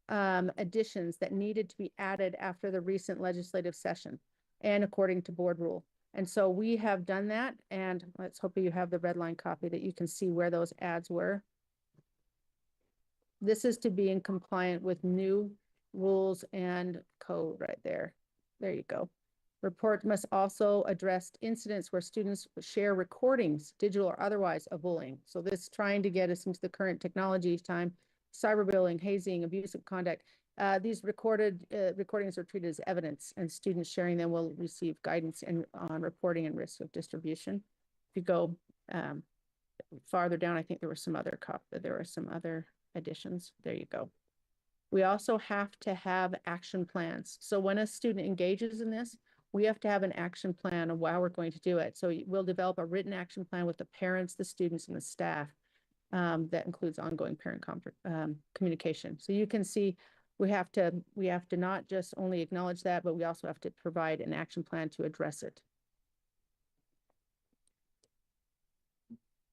additions that needed to be added after the recent legislative session and according to board rule. And so we have done that, and let's hope you have the red line copy that you can see where those adds were. This is to be in compliant with new rules and code right there. There you go. Report must also address incidents where students share recordings, digital or otherwise, of bullying. So this is trying to get us into the current technology time, cyberbullying, hazing, abusive conduct. These recordings are treated as evidence, and students sharing them will receive guidance on reporting and risk of distribution. If you go farther down, I think there were some other additions. There you go. We also have to have action plans. So when a student engages in this, we have to have an action plan of how we're going to do it. So we'll develop a written action plan with the parents, the students, and the staff that includes ongoing parent communication. So you can see we have to not just only acknowledge that, but we also have to provide an action plan to address it.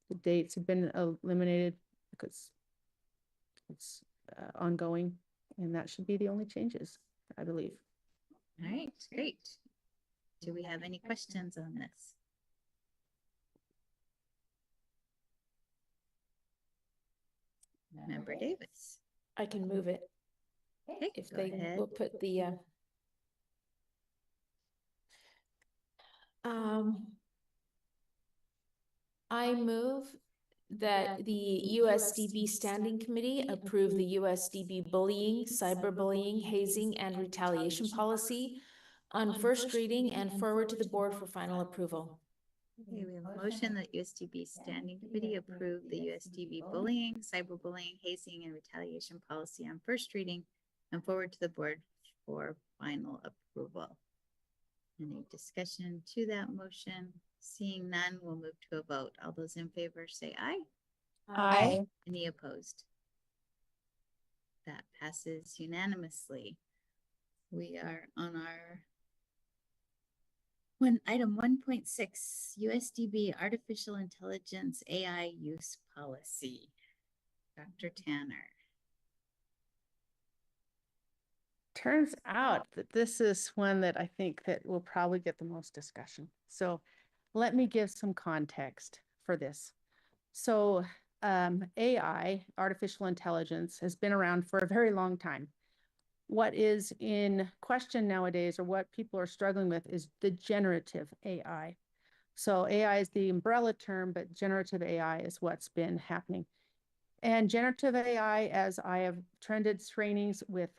The dates have been eliminated because it's ongoing, and that should be the only changes, I believe. All right, great. Do we have any questions on this? Member Davis. I can move it Okay, if go they ahead. will put the I move that the USDB Standing Committee approve the USDB bullying, cyberbullying, hazing, and retaliation policy on first reading and forward to the board for final approval. Okay, we have a motion that USDB Standing Committee approve the USDB bullying, cyberbullying, hazing, and retaliation policy on first reading and forward to the board for final approval. Any discussion to that motion? Seeing none, we'll move to a vote. All those in favor say aye. Aye. Any opposed? That passes unanimously. We are on our item 1.6, USDB Artificial Intelligence AI Use Policy. Dr. Tanner. Turns out that this is one that I think that will probably get the most discussion. So let me give some context for this. So AI, artificial intelligence, has been around for a very long time. What is in question nowadays, or what people are struggling with, is the generative AI. So AI is the umbrella term, but generative AI is what's been happening. And generative AI, as I have trended trainings with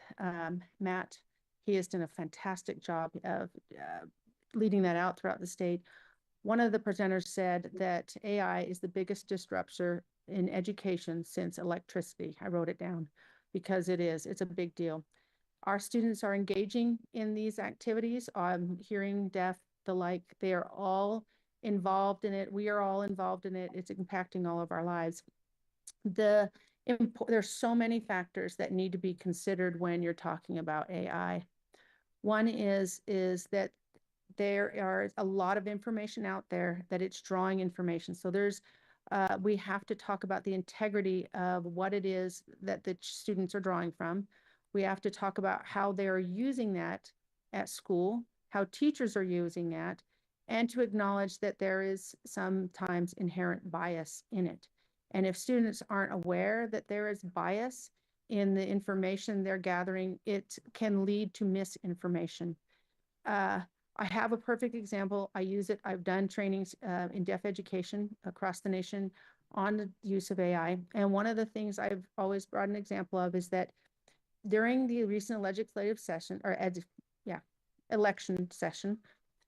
Matt, he has done a fantastic job of leading that out throughout the state. One of the presenters said that AI is the biggest disruptor in education since electricity. I wrote it down because it's a big deal. Our students are engaging in these activities, hearing, deaf, the like. They are all involved in it. We are all involved in it. It's impacting all of our lives. There's so many factors that need to be considered when you're talking about AI. One is that there are a lot of information out there, that it's drawing information. So we have to talk about the integrity of what it is that the students are drawing from. We have to talk about how they're using that at school, how teachers are using that, and to acknowledge that there is sometimes inherent bias in it. And if students aren't aware that there is bias in the information they're gathering, it can lead to misinformation. I have a perfect example. I use it. I've done trainings in deaf education across the nation on the use of AI. And one of the things I've always brought an example of is that during the recent legislative session, or election session,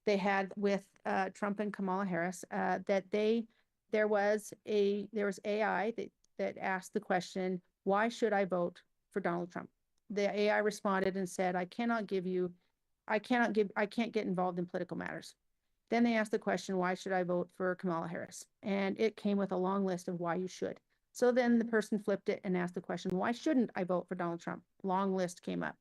they had with Trump and Kamala Harris, that there was AI that asked the question, why should I vote for Donald Trump? The AI responded and said, I can't get involved in political matters. Then they asked the question, why should I vote for Kamala Harris? And it came with a long list of why you should. So then the person flipped it and asked the question, why shouldn't I vote for Donald Trump? Long list came up.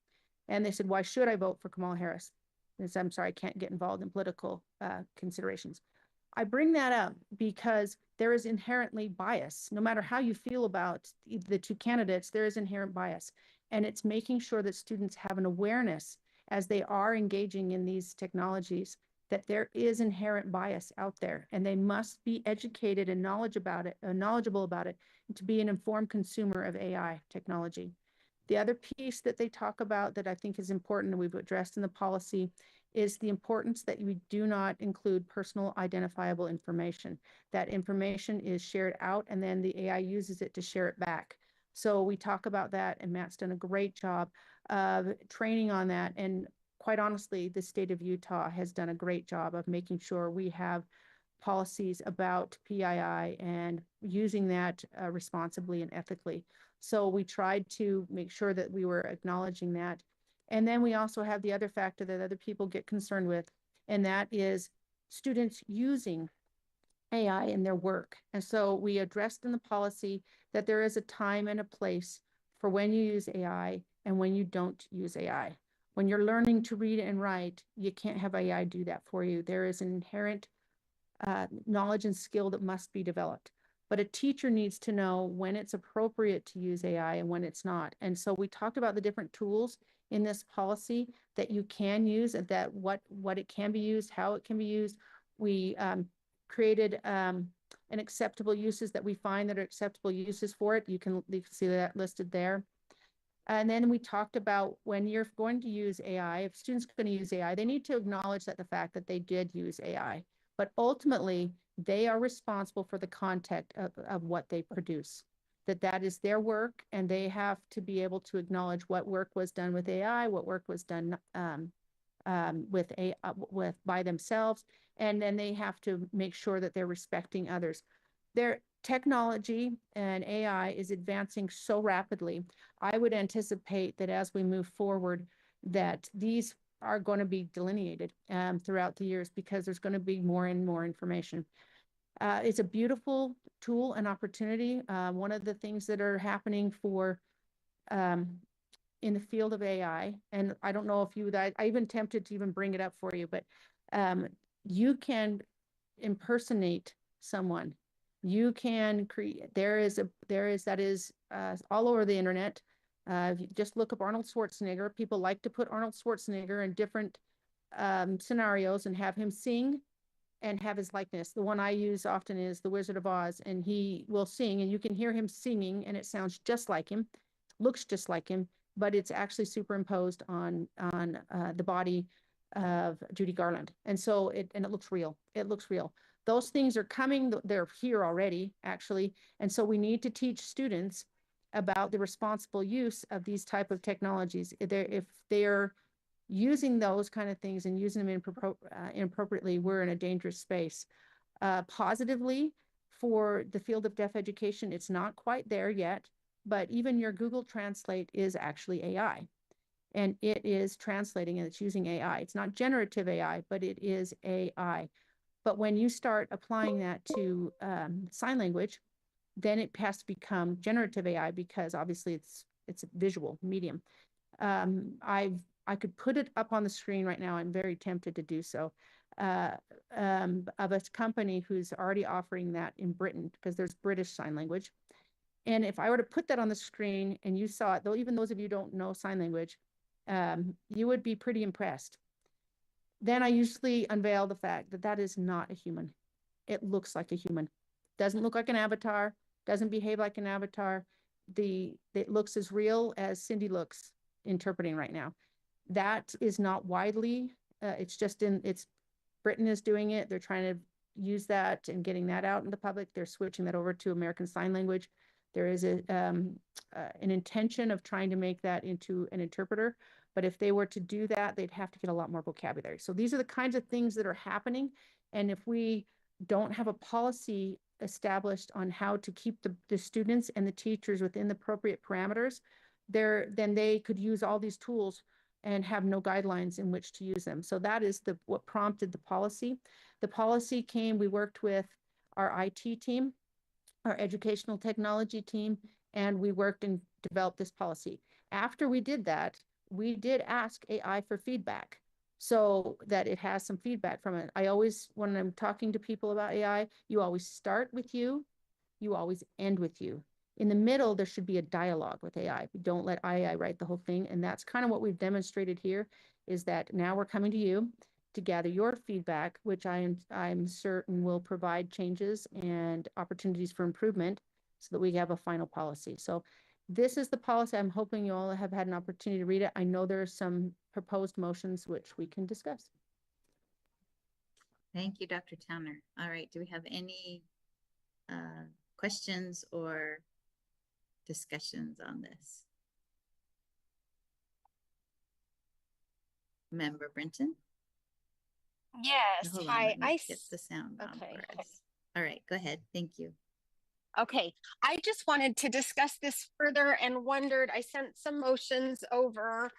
And they said, why should I vote for Kamala Harris? And said, I'm sorry, I can't get involved in political considerations. I bring that up because there is inherently bias. No matter how you feel about the two candidates, there is inherent bias. And it's making sure that students have an awareness as they are engaging in these technologies, that there is inherent bias out there, and they must be educated and knowledgeable about it, to be an informed consumer of AI technology. The other piece that they talk about that I think is important, and we've addressed in the policy, is the importance that we do not include personal identifiable information. That information is shared out, and then the AI uses it to share it back. So we talk about that, and Matt's done a great job of training on that. And quite honestly, the state of Utah has done a great job of making sure we have policies about PII and using that responsibly and ethically. So we tried to make sure that we were acknowledging that. And then we also have the other factor that other people get concerned with, and that is students using AI in their work. And so we addressed in the policy that there is a time and a place for when you use AI and when you don't use AI. When you're learning to read and write, you can't have AI do that for you. There is an inherent knowledge and skill that must be developed. But a teacher needs to know when it's appropriate to use AI and when it's not. And so we talked about the different tools in this policy that you can use, and that what it can be used, how it can be used. We created an acceptable uses that we find that are acceptable uses for it. You can see that listed there. And then we talked about when you're going to use AI, if students are going to use AI, they need to acknowledge that the fact that they did use AI, but ultimately they are responsible for the content of what they produce, that is their work, and they have to be able to acknowledge what work was done with AI, what work was done by themselves, and then they have to make sure that they're respecting others. Their technology and AI is advancing so rapidly. I would anticipate that as we move forward, that these are going to be delineated throughout the years, because there's going to be more and more information. It's a beautiful tool and opportunity. One of the things that are happening in the field of AI, and I don't know if I even tempted to even bring it up for you, but you can impersonate someone. You can create, that is all over the internet. Just look up Arnold Schwarzenegger. People like to put Arnold Schwarzenegger in different scenarios and have him sing and have his likeness. The one I use often is The Wizard of Oz, and he will sing, and you can hear him singing, and it sounds just like him, looks just like him, but it's actually superimposed on the body of Judy Garland. And so it looks real. It looks real. Those things are coming. They're here already, actually. And so we need to teach students about the responsible use of these type of technologies. If they're using those kind of things and using them inappropriately, we're in a dangerous space. Positively, for the field of deaf education, it's not quite there yet, but even your Google Translate is actually AI. And it is translating, and it's using AI. It's not generative AI, but it is AI. But when you start applying that to sign language, then it has to become generative AI because obviously it's a visual medium. I could put it up on the screen right now. I'm very tempted to do so. Of a company who's already offering that in Britain, because there's British Sign Language. And if I were to put that on the screen and you saw it, though, even those of you who don't know sign language, you would be pretty impressed. Then I usually unveil the fact that that is not a human. It looks like a human. Doesn't look like an avatar, doesn't behave like an avatar. It looks as real as Cindy looks interpreting right now. That is not widely, it's Britain is doing it. They're trying to use that and getting that out in the public. They're switching that over to American Sign Language. There is an intention of trying to make that into an interpreter. But if they were to do that, they'd have to get a lot more vocabulary. So these are the kinds of things that are happening. And if we don't have a policy established on how to keep the students and the teachers within the appropriate parameters, then they could use all these tools and have no guidelines in which to use them. So that is what prompted the policy. The policy came, we worked with our IT team, our educational technology team, and we worked and developed this policy. After we did that, we did ask AI for feedback so that it has some feedback from it. I always, when I'm talking to people about AI, you always start with you always end with you. In the middle, there should be a dialogue with AI. Don't let AI write the whole thing. And that's kind of what we've demonstrated here, is that now we're coming to you to gather your feedback, which I'm certain will provide changes and opportunities for improvement so that we have a final policy. So this is the policy. I'm hoping you all have had an opportunity to read it. I know there are some proposed motions which we can discuss. Thank you, Dr. Towner. All right, do we have any questions or discussions on this? Member Brinton? Yes. Hold on, Hi. let me get the sound on Okay. for us. All right, go ahead. Thank you. Okay. I just wanted to discuss this further and wondered, I sent some motions over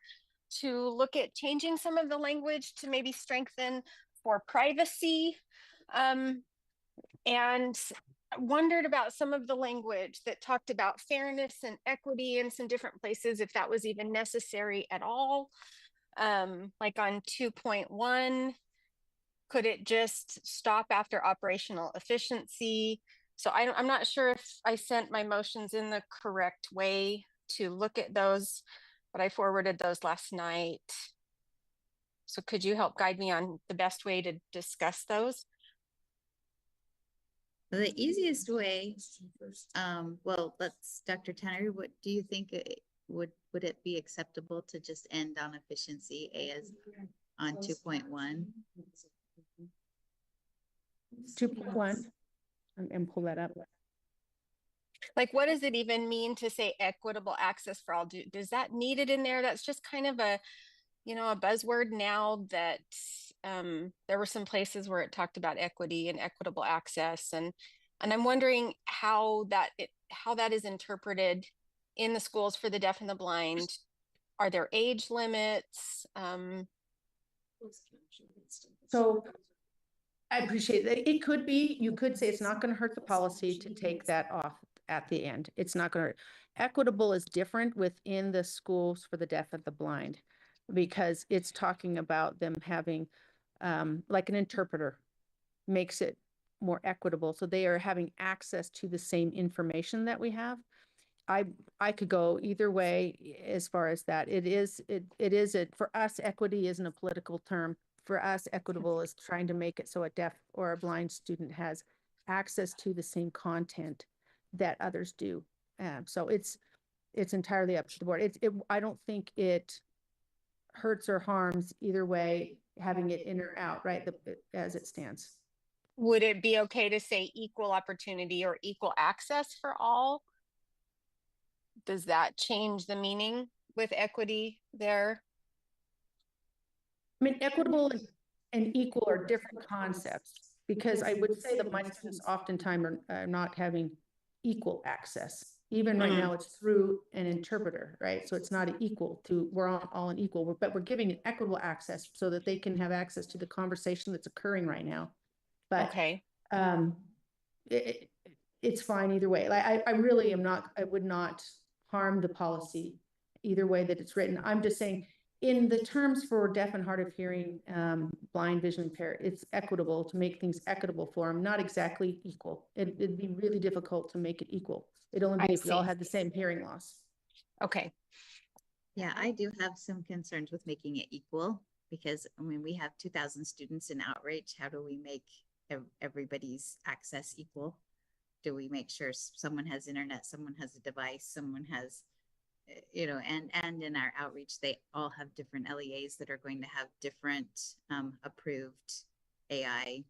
to look at changing some of the language to maybe strengthen for privacy. And wondered about some of the language that talked about fairness and equity in some different places, if that was even necessary at all. Like on 2.1, could it just stop after operational efficiency? So I'm not sure if I sent my motions in the correct way to look at those, but I forwarded those last night. So could you help guide me on the best way to discuss those? The easiest way, well, Dr. Tanner, what do you think would it be acceptable to just end on efficiency as on 2.1? 2.1 and pull that up. Like, what does it even mean to say equitable access for all? Does that need it in there? That's just kind of a buzzword now that there were some places where it talked about equity and equitable access, and I'm wondering how that is interpreted in the schools for the deaf and the blind. Are there age limits? So I appreciate that. It could be, you could say it's not going to hurt the policy to take that off at the end. It's not going to, equitable is different within the schools for the deaf and the blind, because it's talking about them having like an interpreter makes it more equitable. So they are having access to the same information that we have. I could go either way as far as that. For us, equity isn't a political term. For us, equitable is trying to make it so a deaf or a blind student has access to the same content that others do. So it's entirely up to the board. I don't think it hurts or harms either way, having it in or out, right, as it stands. Would it be okay to say equal opportunity or equal access for all? Does that change the meaning with equity there? I mean, equitable and equal are different concepts, because I would say that my students oftentimes are not having equal access. Even right now, it's through an interpreter, right? So it's not equal to, we're all unequal, but we're giving it equitable access so that they can have access to the conversation that's occurring right now. but Okay. It's fine either way. Like, I really am not, I would not harm the policy either way that it's written. I'm just saying, in the terms for deaf and hard of hearing, blind, vision impaired, it's equitable to make things equitable for them, not exactly equal. It'd be really difficult to make it equal. It'd only be I if we all see. had the same hearing loss. Okay. Yeah, I do have some concerns with making it equal because I mean, we have 2,000 students in outreach. How do we make everybody's access equal? Do we make sure someone has internet, someone has a device, someone has, you know, and in our outreach, they all have different LEAs that are going to have different approved AI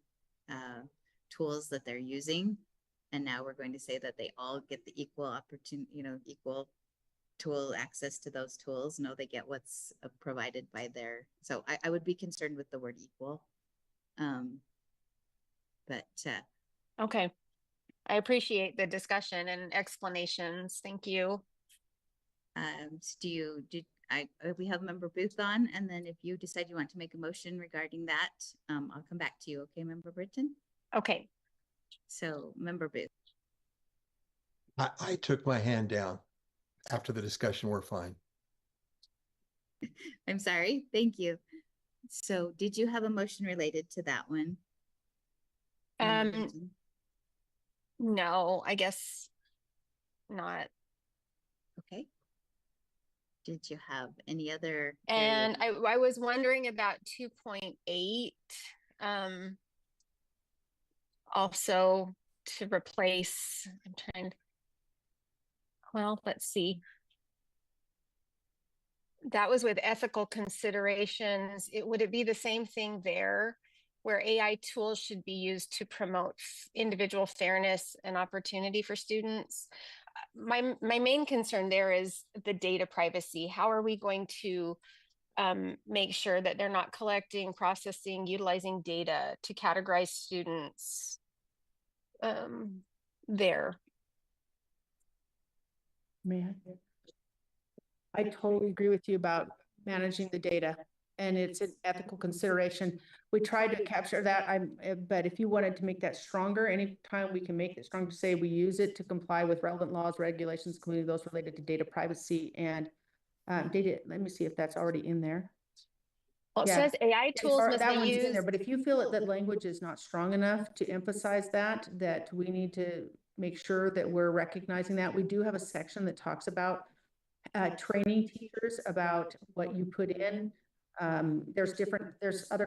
tools that they're using. And now we're going to say that they all get the equal opportunity, you know, equal tool access to those tools. No, they get what's provided by their, so I would be concerned with the word equal. Okay. I appreciate the discussion and explanations. Thank you. We have Member Booth on, and then if you decide you want to make a motion regarding that, I'll come back to you. Okay, Member Britton? Okay. So Member Booth. I took my hand down. After the discussion, we're fine. I'm sorry. Thank you. So did you have a motion related to that one? No, I guess not. Okay. Did you have any other? And I was wondering about 2.8, also to replace, I'm trying, well, let's see. That was with ethical considerations. Would it be the same thing there, where AI tools should be used to promote individual fairness and opportunity for students? My main concern there is the data privacy. How are we going to make sure that they're not collecting, processing, utilizing data to categorize students there? I totally agree with you about managing the data, and it's an ethical consideration. We tried to capture that. But if you wanted to make that stronger, anytime we can make it stronger, to say we use it to comply with relevant laws, regulations, including those related to data privacy and data. Let me see if that's already in there. Well, it says AI tools must that be one's used. in there, but if you feel that language is not strong enough to emphasize that we need to make sure that we're recognizing that. We do have a section that talks about training teachers about what you put in. There's other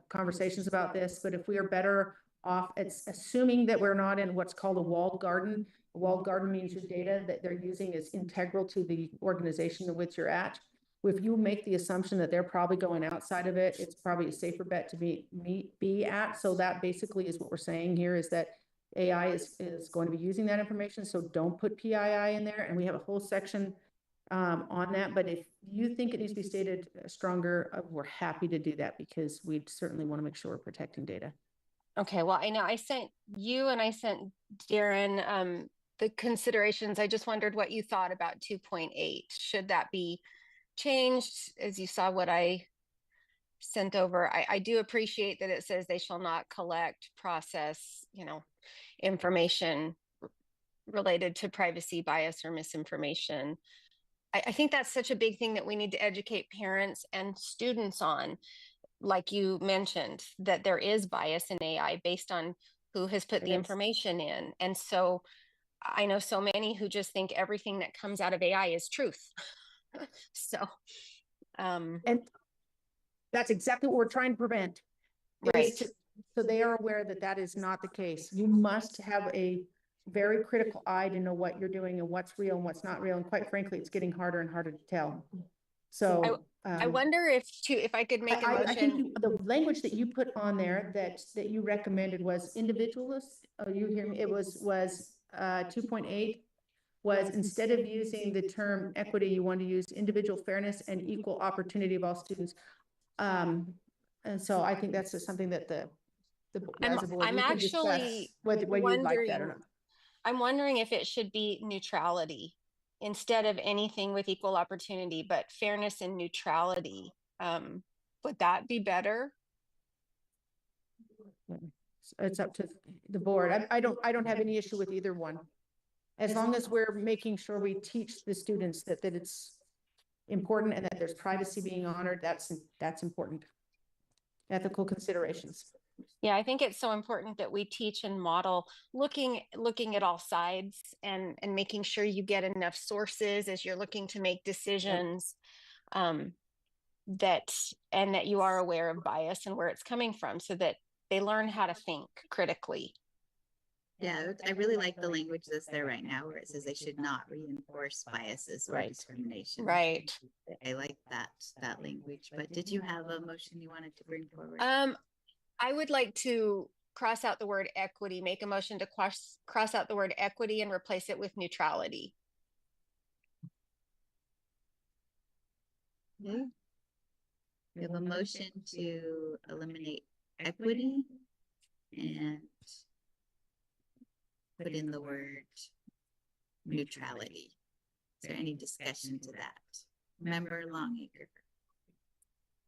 conversations about this, but if we are better off, it's assuming that we're not in what's called a walled garden. A walled garden means your data that they're using is integral to the organization in which you're at. If you make the assumption that they're probably going outside of it, it's probably a safer bet to be at. So that basically is what we're saying here, is that AI is going to be using that information. So don't put PII in there. And we have a whole section on that. But if you think it needs to be stated stronger, we're happy to do that, because we certainly want to make sure we're protecting data. Okay, well, I know I sent you and I sent Darren the considerations. I just wondered what you thought about 2.8. Should that be changed? As you saw what I sent over, I do appreciate that it says they shall not collect, process, information related to privacy, bias, or misinformation. I think that's such a big thing that we need to educate parents and students on. Like you mentioned, that there is bias in AI based on who has put the information in. And so I know so many who just think everything that comes out of AI is truth. So, and that's exactly what we're trying to prevent. Right. So they are aware that that is not the case. You must have a very critical eye to know what you're doing and what's real and what's not real. And quite frankly, it's getting harder and harder to tell. So I wonder if I could make a motion. I think the language that you put on there that you recommended was individualist. Oh, you hear me? It was 2.8 was, instead of using the term equity, you want to use individual fairness and equal opportunity of all students. And so I think that's just something that I'm actually whether you'd like that or not. I'm wondering if it should be neutrality instead of anything with equal opportunity, but fairness and neutrality. Would that be better? It's up to the board. I don't have any issue with either one. As long as we're making sure we teach the students that it's important and that there's privacy being honored, that's important. Ethical considerations. Yeah, I think it's so important that we teach and model looking at all sides and making sure you get enough sources as you're looking to make decisions, that you are aware of bias and where it's coming from, so that they learn how to think critically. Yeah, I really like the language that's there right now where it says they should not reinforce biases or discrimination. Right. I like that language. But did you have a motion you wanted to bring forward? I would like to cross out the word equity, make a motion to cross out the word equity and replace it with neutrality. Okay. We have a motion to eliminate equity and put in the word neutrality. Is there any discussion to that? Member Longacre.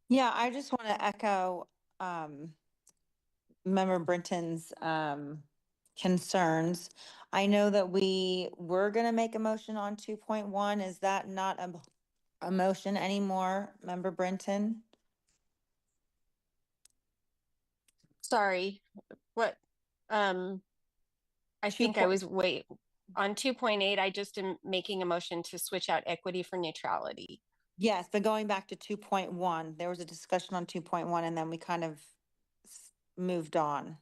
Yeah, I just want to echo Member Brinton's concerns. I know that we were going to make a motion on 2.1. Is that not a motion anymore, Member Brinton? Sorry, what? I think I was on 2.8. I just am making a motion to switch out equity for neutrality. Yes, but going back to 2.1, there was a discussion on 2.1 and then we kind of moved on.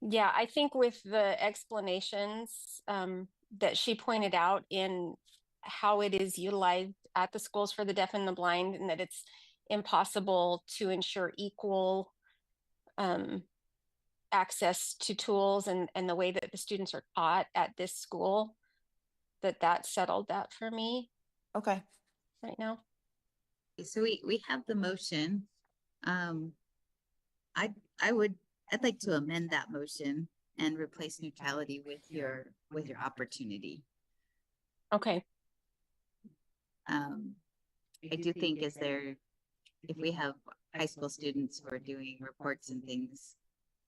Yeah, I think with the explanations that she pointed out in how it is utilized at the schools for the deaf and the blind, and that it's impossible to ensure equal access to tools and the way that the students are taught at this school, that settled that for me. Okay. Right now. So we have the motion. I'd like to amend that motion and replace neutrality with your opportunity. Okay. I do think if we have high school students who are doing reports and things,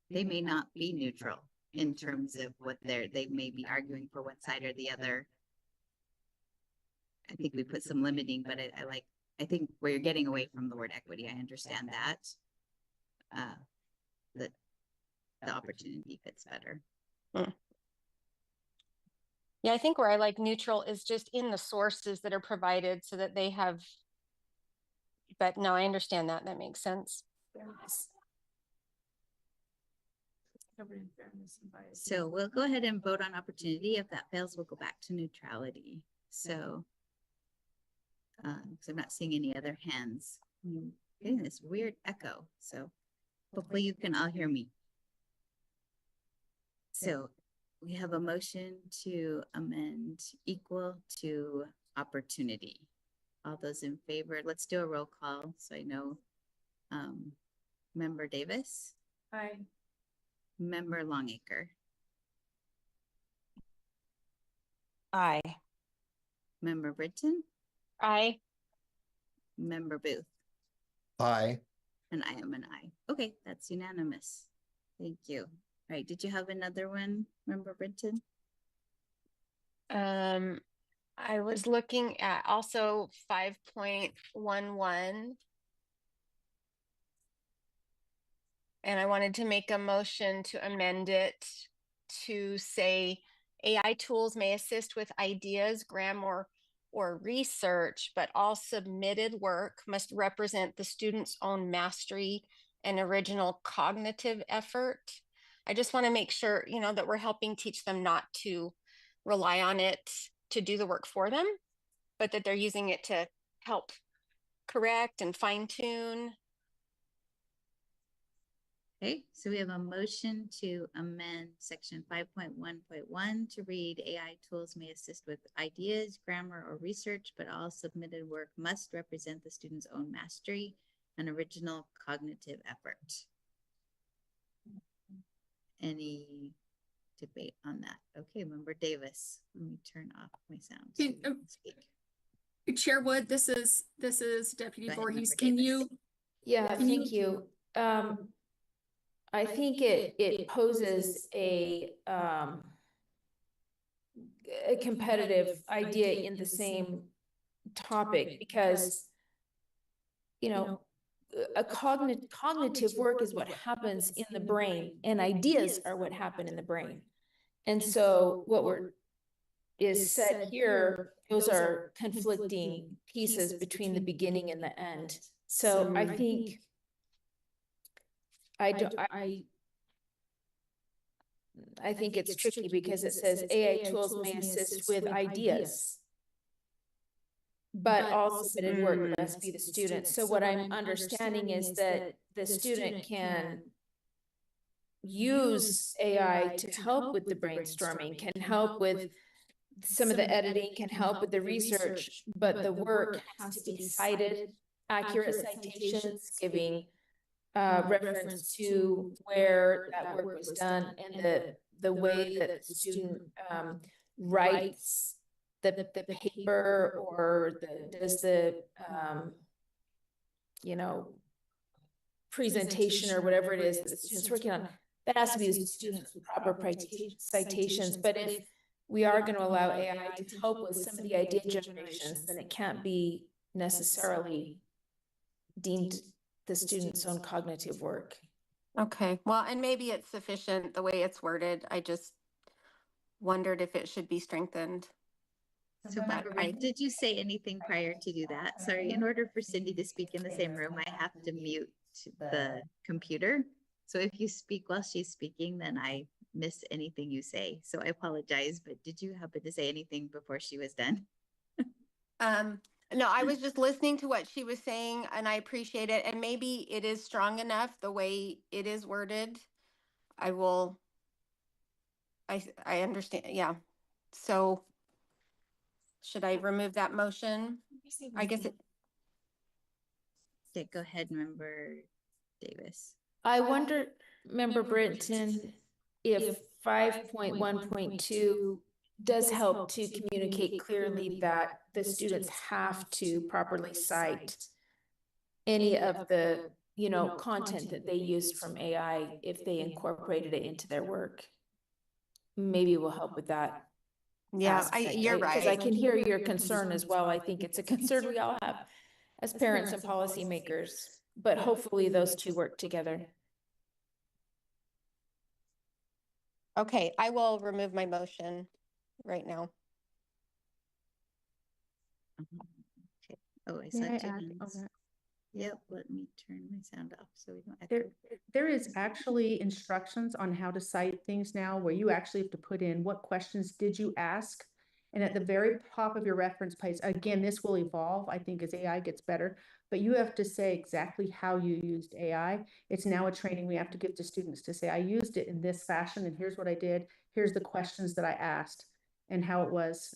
they may not be neutral in terms of what they may be arguing for one side or the other. I think we put some limiting, but I think where you're getting away from the word equity, I understand that. The opportunity fits better. Yeah, I think where I like neutral is just in the sources that are provided so that they have, but no, I understand that. That makes sense. So we'll go ahead and vote on opportunity. If that fails, we'll go back to neutrality. So, because I'm not seeing any other hands. I'm getting this weird echo. So hopefully you can all hear me. So we have a motion to amend equal to opportunity. All those in favor, let's do a roll call. So I know Member Davis. Aye. Member Longacre. Aye. Member Britton. Aye. Member Booth. Aye. And I am an aye. Okay, that's unanimous. Thank you. All right, did you have another one, Member Brinton? I was looking at also 5.11. And I wanted to make a motion to amend it to say AI tools may assist with ideas, grammar, or research, but all submitted work must represent the student's own mastery and original cognitive effort. I just want to make sure, that we're helping teach them not to rely on it to do the work for them, but that they're using it to help correct and fine tune. Okay, so we have a motion to amend section 5.1.1 to read AI tools may assist with ideas, grammar, or research, but all submitted work must represent the student's own mastery and original cognitive effort. Any debate on that? Okay, Member Davis, let me turn off my sound. So you can speak. Chair Wood, this is Deputy Go ahead, Voorhees. Member Davis. Yeah, thank you. I think it poses a competitive idea in the same topic, because you know, a cognitive work is what happens in the brain, and ideas are what happen in the brain. And so what is said here, those are conflicting pieces between the beginning and the end. So I think I think it's tricky because it says AI tools may assist with ideas, but also submitted work must be the student. So what I'm understanding is that the student can use AI to help with the brainstorming, can help with some of the editing, can help with the research, but the work has to be cited, accurate citations, giving reference to where that work was done, and the way that the student writes the paper, or does the you know, presentation or whatever it is that the student's working on. That has to be the students with proper citations. But if we are going to allow AI to help with some of the idea generations, then it can't be necessarily deemed the student's own cognitive work. Okay, well, and maybe it's sufficient the way it's worded. I just wondered if it should be strengthened. So Barbara, did you say anything prior to do that? Sorry, in order for Cindy to speak in the same room, I have to mute the computer. So if you speak while she's speaking, then I miss anything you say. So I apologize, but did you happen to say anything before she was done? No, I was just listening to what she was saying, and I appreciate it. And maybe it is strong enough the way it is worded. I understand. Yeah. So should I remove that motion? I guess it. Yeah, go ahead, Member Davis. I wonder, Member Britton, if 5.1.2 does help to communicate clearly that the students have to properly cite any of the, you know, content that they used from AI if they incorporated it into their work. Maybe we'll help with that. Yeah, you're right. Because I can hear your concern as well. I think it's a concern we all have as parents and policymakers, but hopefully those two work together. Okay, I will remove my motion right now. Okay. Oh, I May saw I two add on hands. that? Yep, let me turn my sound off so we don't There, echo. there is actually instructions on how to cite things now where you actually have to put in what questions did you ask? And at the very top of your reference page, again, this will evolve, I think, as AI gets better, but you have to say exactly how you used AI. It's now a training we have to give to students to say, I used it in this fashion and here's what I did. Here's the questions that I asked and how it was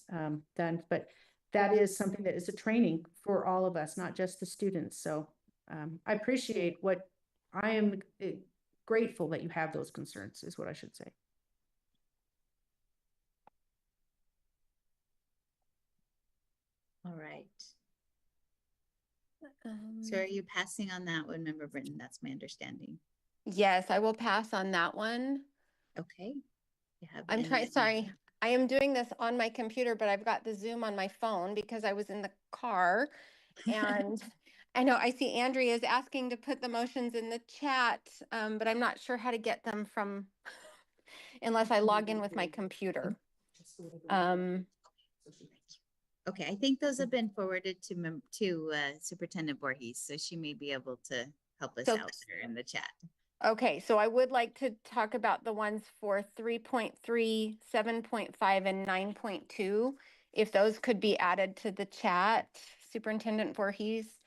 done. But that is something that is a training for all of us, not just the students. So I appreciate what I am grateful that you have those concerns is what I should say. All right. So are you passing on that one, Member Britton? That's my understanding. Yes, I will pass on that one. Okay. You have I'm trying, sorry. I am doing this on my computer, but I've got the Zoom on my phone because I was in the car. And I know I see Andrea is asking to put the motions in the chat, but I'm not sure how to get them from, unless I log in with my computer. Okay, I think those have been forwarded to Superintendent Voorhees, so she may be able to help us out there in the chat. Okay, so I would like to talk about the ones for 3.3, 7.5, and 9.2. If those could be added to the chat, Superintendent Voorhees.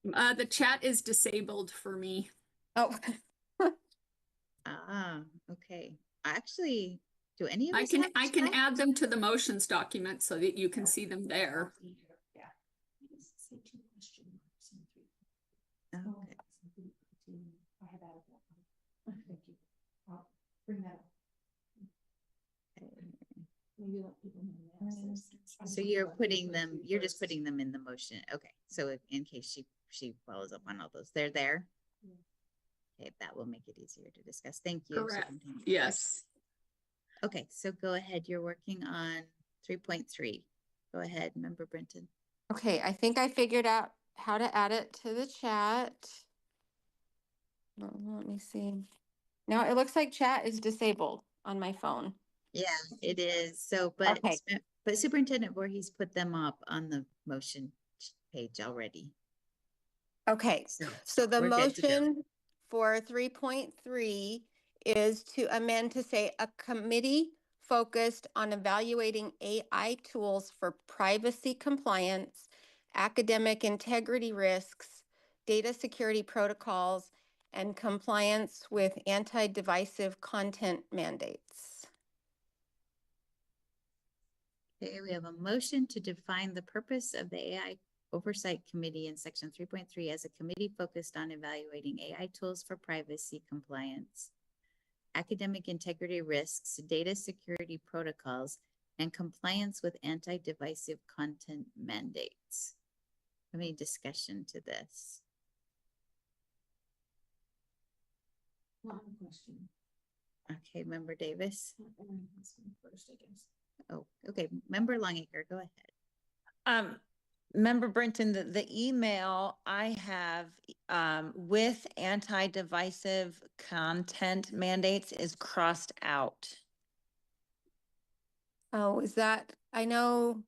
The chat is disabled for me. Oh. Okay. Actually, do any of us I can add them to the motions document so that you can see them there. Yeah. Okay. So you're just putting them in the motion. Okay. So in case she follows up on all those. They're there. Okay, that will make it easier to discuss. Thank you. Correct. Superintendent. Yes. Okay, so go ahead. You're working on 3.3. Go ahead, Member Brenton. Okay, I think I figured out how to add it to the chat. Let me see. Now it looks like chat is disabled on my phone. Yeah, it is. So, but Okay. but Superintendent Voorhees put them up on the motion page already. Okay, so the we're good to go. motion for 3.3 is to amend to say a committee focused on evaluating AI tools for privacy compliance, academic integrity risks, data security protocols, and compliance with anti-divisive content mandates. Okay, we have a motion to define the purpose of the AI Oversight Committee in section 3.3 as a committee focused on evaluating AI tools for privacy compliance, academic integrity risks, data security protocols, and compliance with anti-divisive content mandates. Any discussion to this? One question. Okay, Member Davis. First, I guess. Oh, okay. Member Longacre, go ahead. Member Brenton, the email I have with anti-divisive content mandates is crossed out. Oh, is that, I know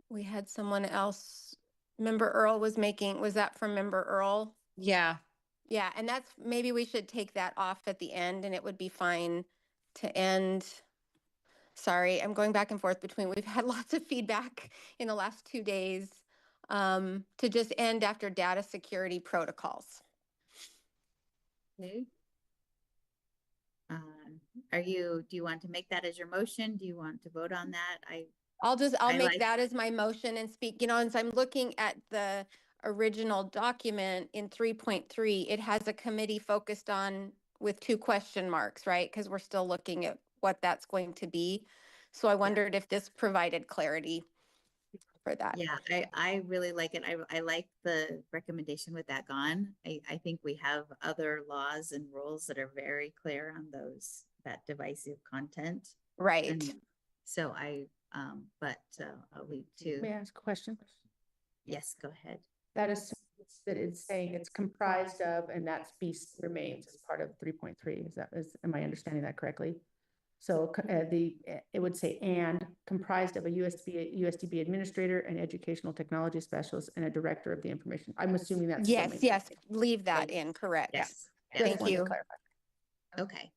we had someone else, Member Earl was that from Member Earl? Yeah. Yeah, and that's, maybe we should take that off at the end and it would be fine to end. Sorry, I'm going back and forth between, we've had lots of feedback in the last 2 days, to just end after data security protocols. Okay. Do you want to make that as your motion? Do you want to vote on that? I'll make that as my motion and speak, as I'm looking at the original document in 3.3, it has a committee focused on with 2 question marks, right? Because we're still looking at what that's going to be. So I wondered if this provided clarity for that. Yeah, I really like it. I like the recommendation with that gone. I think we have other laws and rules that are very clear on that divisive content. Right. And so I'll leave to. May I ask a question? Yes, go ahead. That is that it's saying it's comprised of, and that piece remains as part of 3.3. Am I understanding that correctly? So it would say and comprised of a USDB administrator, an educational technology specialist, and a director of the information. I'm assuming that's yes, leave that in, correct. Yes. Thank you. Okay.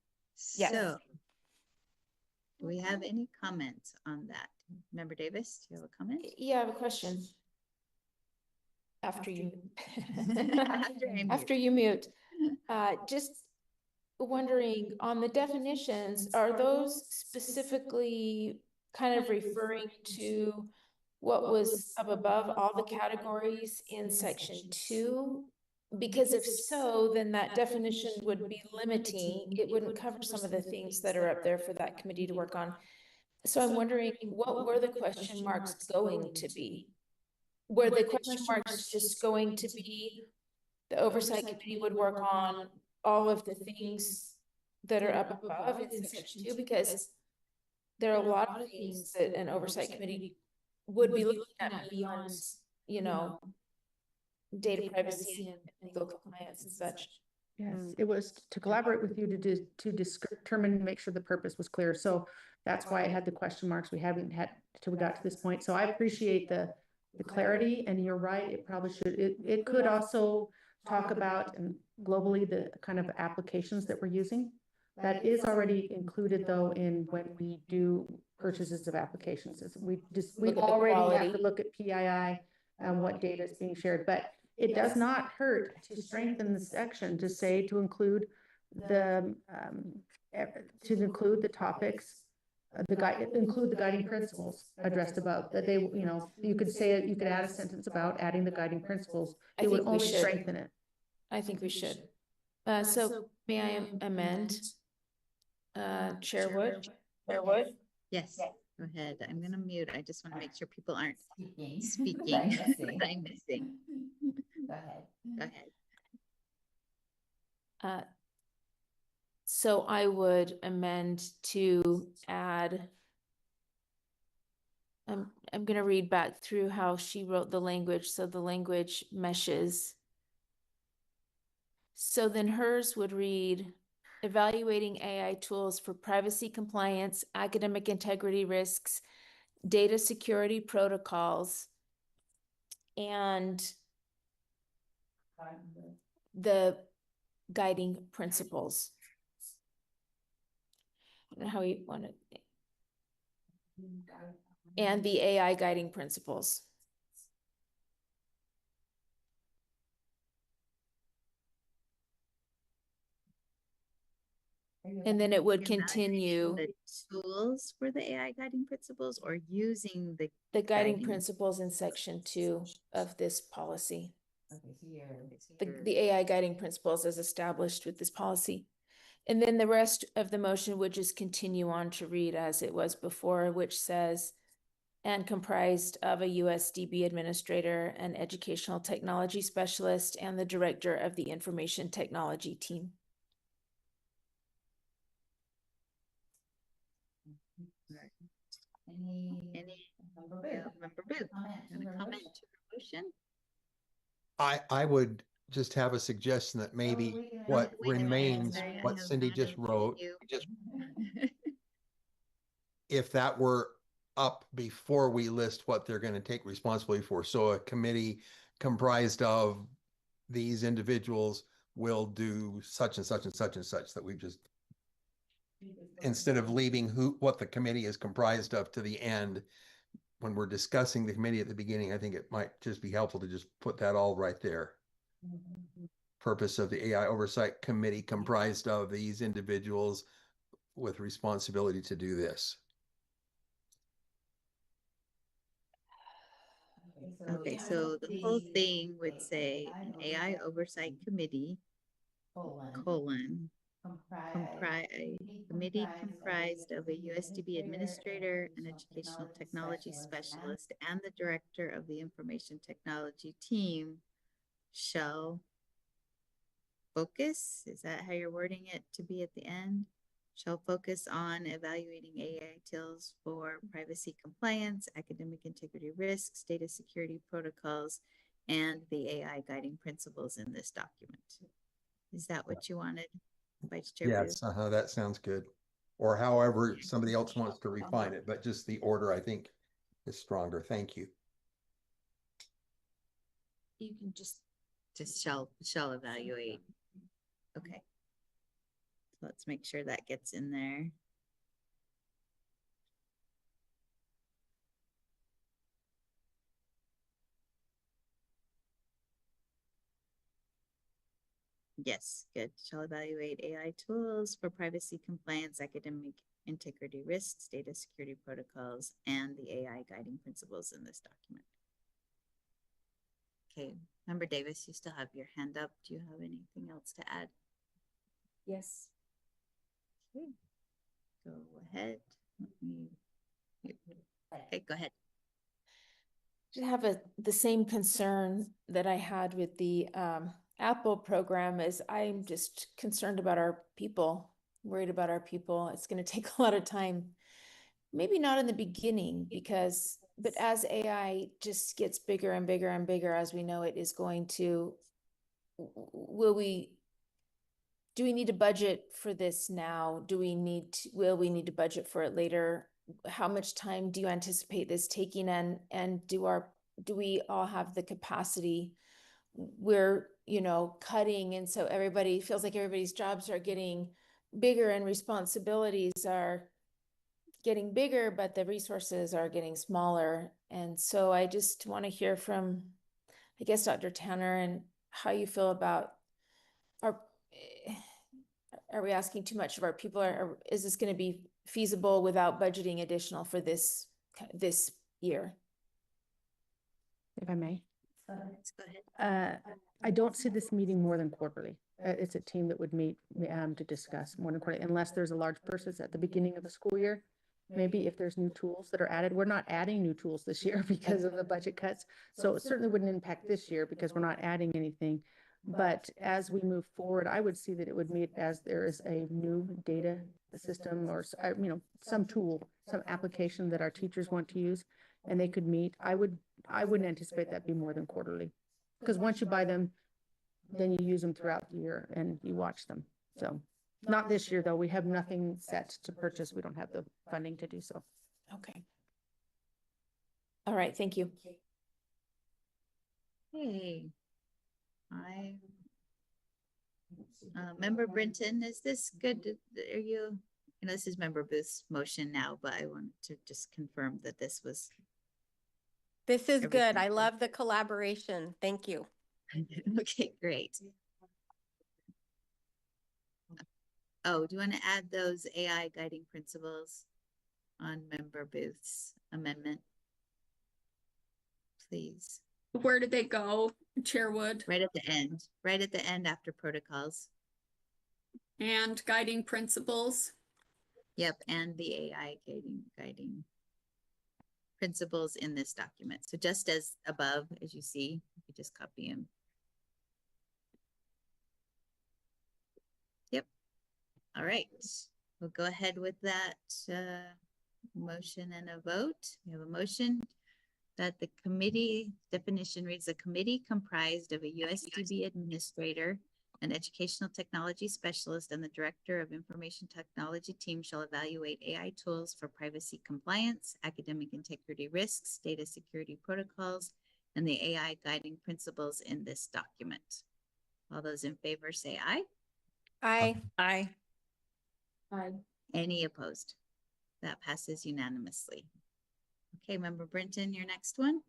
Yes. So do we have any comments on that? Member Davis, do you have a comment? Yeah, I have a question. After you After you mute, just wondering on the definitions, are those specifically kind of referring to what was up above all the categories in section 2? Because if so, then that definition would be limiting. It wouldn't cover some of the things that are up there for that committee to work on. So I'm wondering, what were the question marks going to be? Were the question marks just going to be the oversight committee would work on all of the things that are up above in section 2? Because there are a lot of things that an oversight committee would be looking at beyond, data privacy and legal compliance and such. Yes, it was to collaborate with you to determine, make sure the purpose was clear. So that's why I had the question marks. We haven't had till we got to this point. So I appreciate the clarity, and you're right. It probably should. It could also talk about and globally the kind of applications that we're using. That is already included though in when we do purchases of applications. We already have to look at PII and what data is being shared, but it does not hurt to strengthen the section to say to include the topics, include the guiding principles addressed above. That they, you could say it. You could add a sentence about adding the guiding principles. It would only strengthen it. I think we should. So may I amend? Chair Wood? Chair Wood? Yes, go ahead. I'm going to mute. I just want to make sure people aren't speaking. That I'm missing. that I'm missing. Go ahead. So I would amend to add, I'm gonna read back through how she wrote the language, so the language meshes. So then hers would read, evaluating AI tools for privacy compliance, academic integrity risks, data security protocols, and the guiding principles. I don't know how we want it. And the AI guiding principles. And then it would continue. The tools for the AI guiding principles, or using the guiding principles in section 2 of this policy. The AI guiding principles as established with this policy. And then the rest of the motion would just continue on to read as it was before, which says, and comprised of a USDB administrator, an educational technology specialist, and the director of the information technology team. Any member Booth, comment to the motion? I would just have a suggestion that maybe what Wait a minute, remains, sorry, I what have Cindy Madam just wrote, you. if that were up before we list what they're going to take responsibility for. So a committee comprised of these individuals will do such and such and such and such, that we've just, instead of leaving what the committee is comprised of to the end, when we're discussing the committee at the beginning, I think it might just be helpful to just put that all right there. Purpose of the AI Oversight Committee comprised of these individuals with responsibility to do this. Okay, so the whole thing would say an AI Oversight Committee, colon, committee comprised of a USDB administrator, an educational technology specialist, and the director of the information technology team shall focus, is that how you're wording it to be at the end? Shall focus on evaluating AI tools for privacy compliance, academic integrity risks, data security protocols, and the AI guiding principles in this document. Is that what you wanted, Vice Chair? Yes, that sounds good. Or however somebody else wants to refine it, but just the order, I think, is stronger. Thank you. You can just shall evaluate. Okay. Let's make sure that gets in there. Yes, good. Shall evaluate AI tools for privacy compliance, academic integrity risks, data security protocols, and the AI guiding principles in this document. Okay, Member Davis, you still have your hand up. Do you have anything else to add? Yes. Okay, go ahead. Okay, go ahead. I have the same concern that I had with the Apple program. Is I'm just concerned about our people, worried about our people. It's going to take a lot of time. Maybe not in the beginning, but as AI just gets bigger and bigger and bigger, as we know it is going to, do we need to budget for this now? Will we need to budget for it later? How much time do you anticipate this taking, and do we all have the capacity? We're, cutting, and so everybody feels like everybody's jobs are getting bigger and responsibilities are getting bigger, but the resources are getting smaller. And so I just want to hear from, I guess, Dr. Tanner, and how you feel about are we asking too much of our people? Or is this going to be feasible without budgeting additional for this year? If I may. Let's go ahead. I don't see this meeting more than quarterly. It's a team that would meet to discuss more than quarterly, unless there's a large purchase at the beginning of the school year. Maybe if there's new tools that are added. We're not adding new tools this year because of the budget cuts. So it certainly wouldn't impact this year because we're not adding anything. But as we move forward, I would see that it would meet as there is a new data system or, you know, some tool, some application that our teachers want to use and they could meet. I wouldn't anticipate that be more than quarterly. Because once you buy them, then you use them throughout the year and you watch them. So not this year, though. We have nothing set to purchase. We don't have the funding to do so. Okay. All right, thank you. Hey, Member Brinton, is this good? Are you know, this is Member Booth's motion now, but I want to just confirm that this was. This is good. Everything I good. love the collaboration. Thank you. Okay, great. Oh, do you want to add those AI guiding principles on Member Booth's amendment? Please. Where did they go, Chairwood? Right at the end after protocols. And guiding principles. Yep, and the AI guiding principles in this document. So just as above, as you see, you just copy them. Yep. All right. We'll go ahead with that motion and a vote. We have a motion that the committee definition reads: a committee comprised of a USDB administrator, an educational technology specialist, and the director of information technology team shall evaluate AI tools for privacy compliance, academic integrity risks, data security protocols, and the AI guiding principles in this document. All those in favor say aye. Aye. Aye. Aye. Any opposed? That passes unanimously. Okay, Member Brinton, your next one.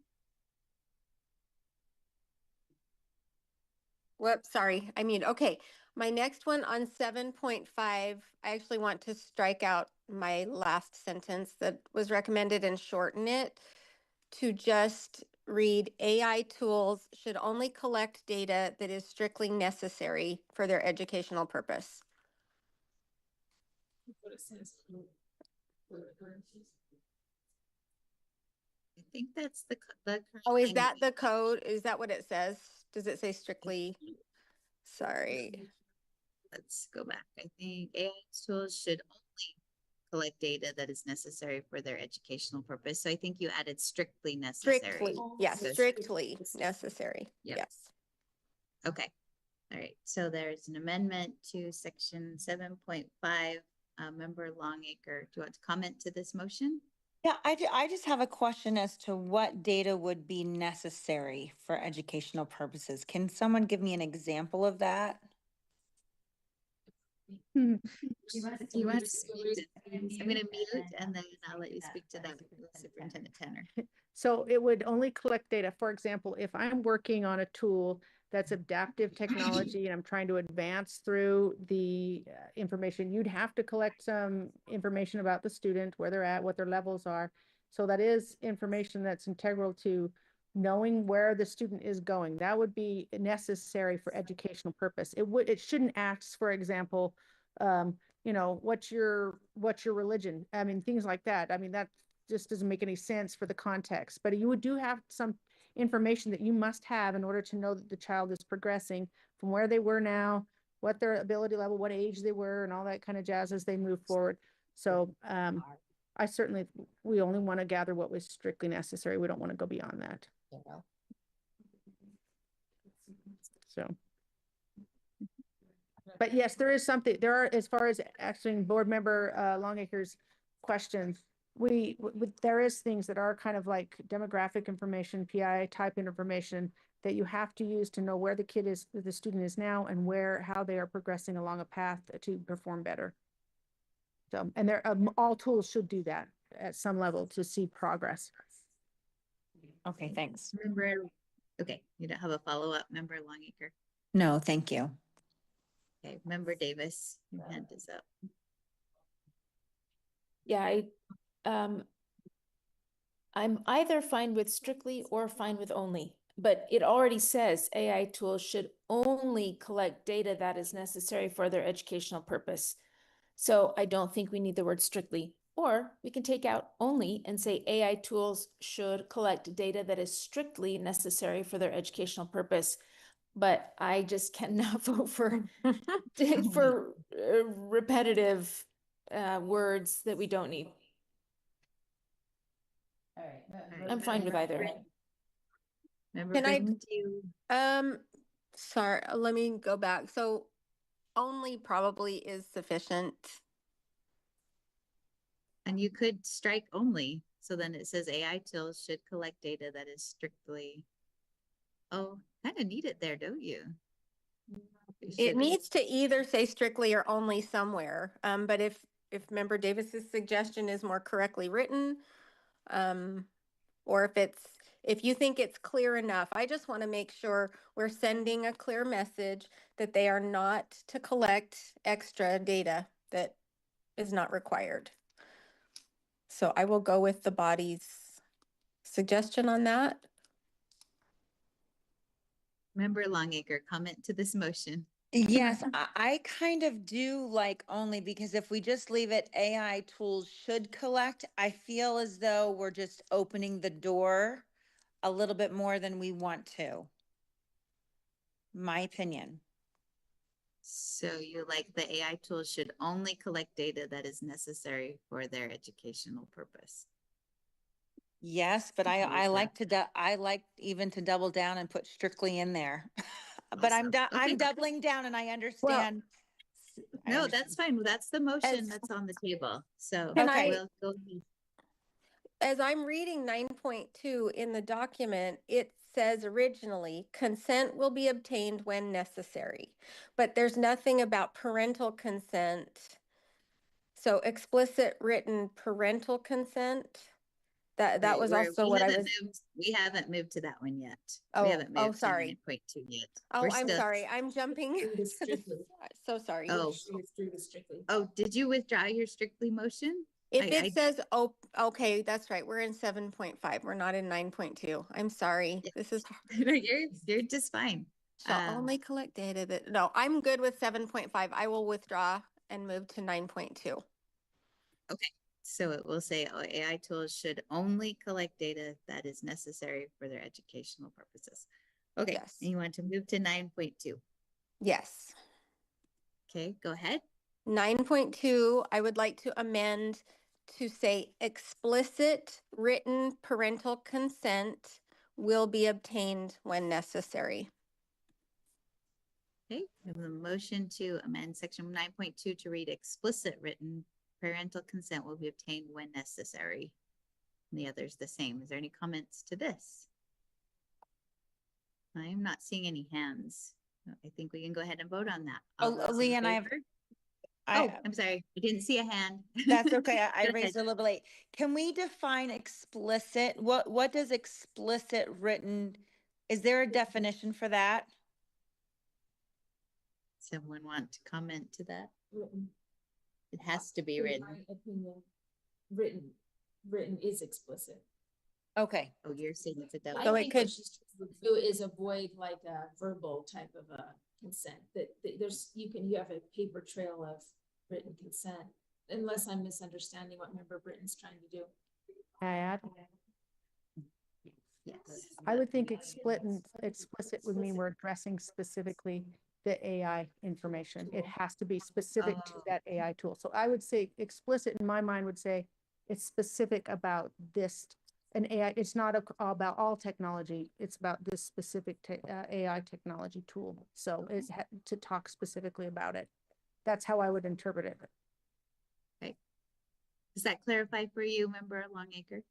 Whoops, sorry. I mean, okay. My next one on 7.5, I actually want to strike out my last sentence that was recommended and shorten it to just read: AI tools should only collect data that is strictly necessary for their educational purpose. I think that's the current Oh, is that language. the code? Is that what it says? Does it say strictly? Sorry. Let's go back. I think AI tools should only collect data that is necessary for their educational purpose. So I think you added strictly necessary. Strictly, yes, So strictly necessary. Yep. Yes. Okay. All right. So there's an amendment to section 7.5. Member Longacre, do you want to comment to this motion? Yeah, I just have a question as to what data would be necessary for educational purposes. Can someone give me an example of that? You want to speak to, I'm going to mute and then I'll let you speak to that, Superintendent Tanner. So it would only collect data. For example, if I'm working on a tool that's adaptive technology and I'm trying to advance through the information, you'd have to collect some information about the student, where they're at, what their levels are. So that is information that's integral to knowing where the student is going. That would be necessary for educational purpose. It shouldn't ask, for example, you know, what's your religion? I mean, things like that. I mean, that just doesn't make any sense for the context, but you do have some information that you must have in order to know that the child is progressing from where they were now, what their ability level, what age they were, and all that kind of jazz as they move forward. So we only want to gather what was strictly necessary. We don't want to go beyond that. So, but yes, there is something, there are, as far as answering board member Longacre's questions, there is things that are kind of like demographic information, PI type information that you have to use to know where the student is now and how they are progressing along a path to perform better. So, and all tools should do that at some level to see progress. Okay, thanks. Okay, you don't have a follow-up, Member Longacre? No, thank you. Okay, Member Davis, your hand is up. Yeah, I'm either fine with strictly or fine with only, but it already says AI tools should only collect data that is necessary for their educational purpose. So I don't think we need the word strictly, or we can take out only and say AI tools should collect data that is strictly necessary for their educational purpose. but I just cannot vote for repetitive words that we don't need. All right. I'm fine with either. Member Can I- Britton, do you? Sorry, let me go back. So only probably is sufficient. And you could strike only, so then it says AI tools should collect data that is strictly. Oh, kind of need it there, don't you? It needs to either say strictly or only somewhere. But if Member Davis's suggestion is more correctly written, or if you think it's clear enough, I just want to make sure we're sending a clear message that they are not to collect extra data that is not required. So I will go with the body's suggestion on that. Member Longacre, comment to this motion. Yes, I kind of do like only, because if we just leave it AI tools should collect, I feel as though we're just opening the door a little bit more than we want to. My opinion. So you like the AI tools should only collect data that is necessary for their educational purpose. Yes, but I like I like even to double down and put strictly in there. But I'm Awesome. I'm Okay. doubling down, and I understand. I No, understand. that's fine. That's the motion As- that's on the table. So Can I- we'll go ahead. As I'm reading 9.2 in the document, it says originally, consent will be obtained when necessary, but there's nothing about parental consent. So explicit written parental consent, that Right, was we're- also we what I haven't was. moved- we haven't moved to that one yet. Oh, We haven't oh, moved sorry. to 9.2 yet. Oh, We're I'm still- sorry. I'm jumping. So sorry. Oh. Oh, did you withdraw your strictly motion? If I- it says, oh, okay, that's right. We're in 7.5. We're not in 9.2. I'm sorry. Yeah. This is You're just fine. shall only collect data that, no, I'm good with 7.5. I will withdraw and move to 9.2. So it will say, oh, AI tools should only collect data that is necessary for their educational purposes. Okay, Yes. and you want to move to 9.2. Yes. Okay, go ahead. 9.2, I would like to amend to say explicit written parental consent will be obtained when necessary. Okay, we have a motion to amend section 9.2 to read explicit written parental consent will be obtained when necessary. And the other's the same. Is there any comments to this? I am not seeing any hands. I think we can go ahead and vote on that. All those in Leanne, I have. favor? I'm sorry. I didn't see a hand. That's okay. I Go raised ahead. it a little late. Can we define explicit? What does explicit written? Is there a definition for that? Someone want to comment to that? Written. It has to be written. In my opinion, written is explicit. Okay. Oh, you're saying it's a double. So it think could- what she's trying to do is avoid like a verbal type of a consent, that you have a paper trail of written consent, unless I'm misunderstanding what Member Britton's trying to do. I add, Yes. I would think explicit would mean we're addressing specifically the AI information. It has to be specific to Oh. that AI tool. So I would say explicit in my mind would say it's specific about this. An AI, it's not about all technology. It's about this specific AI technology tool. So it's to talk specifically about it. That's how I would interpret it. Okay. Does that clarify for you, Member Longacre?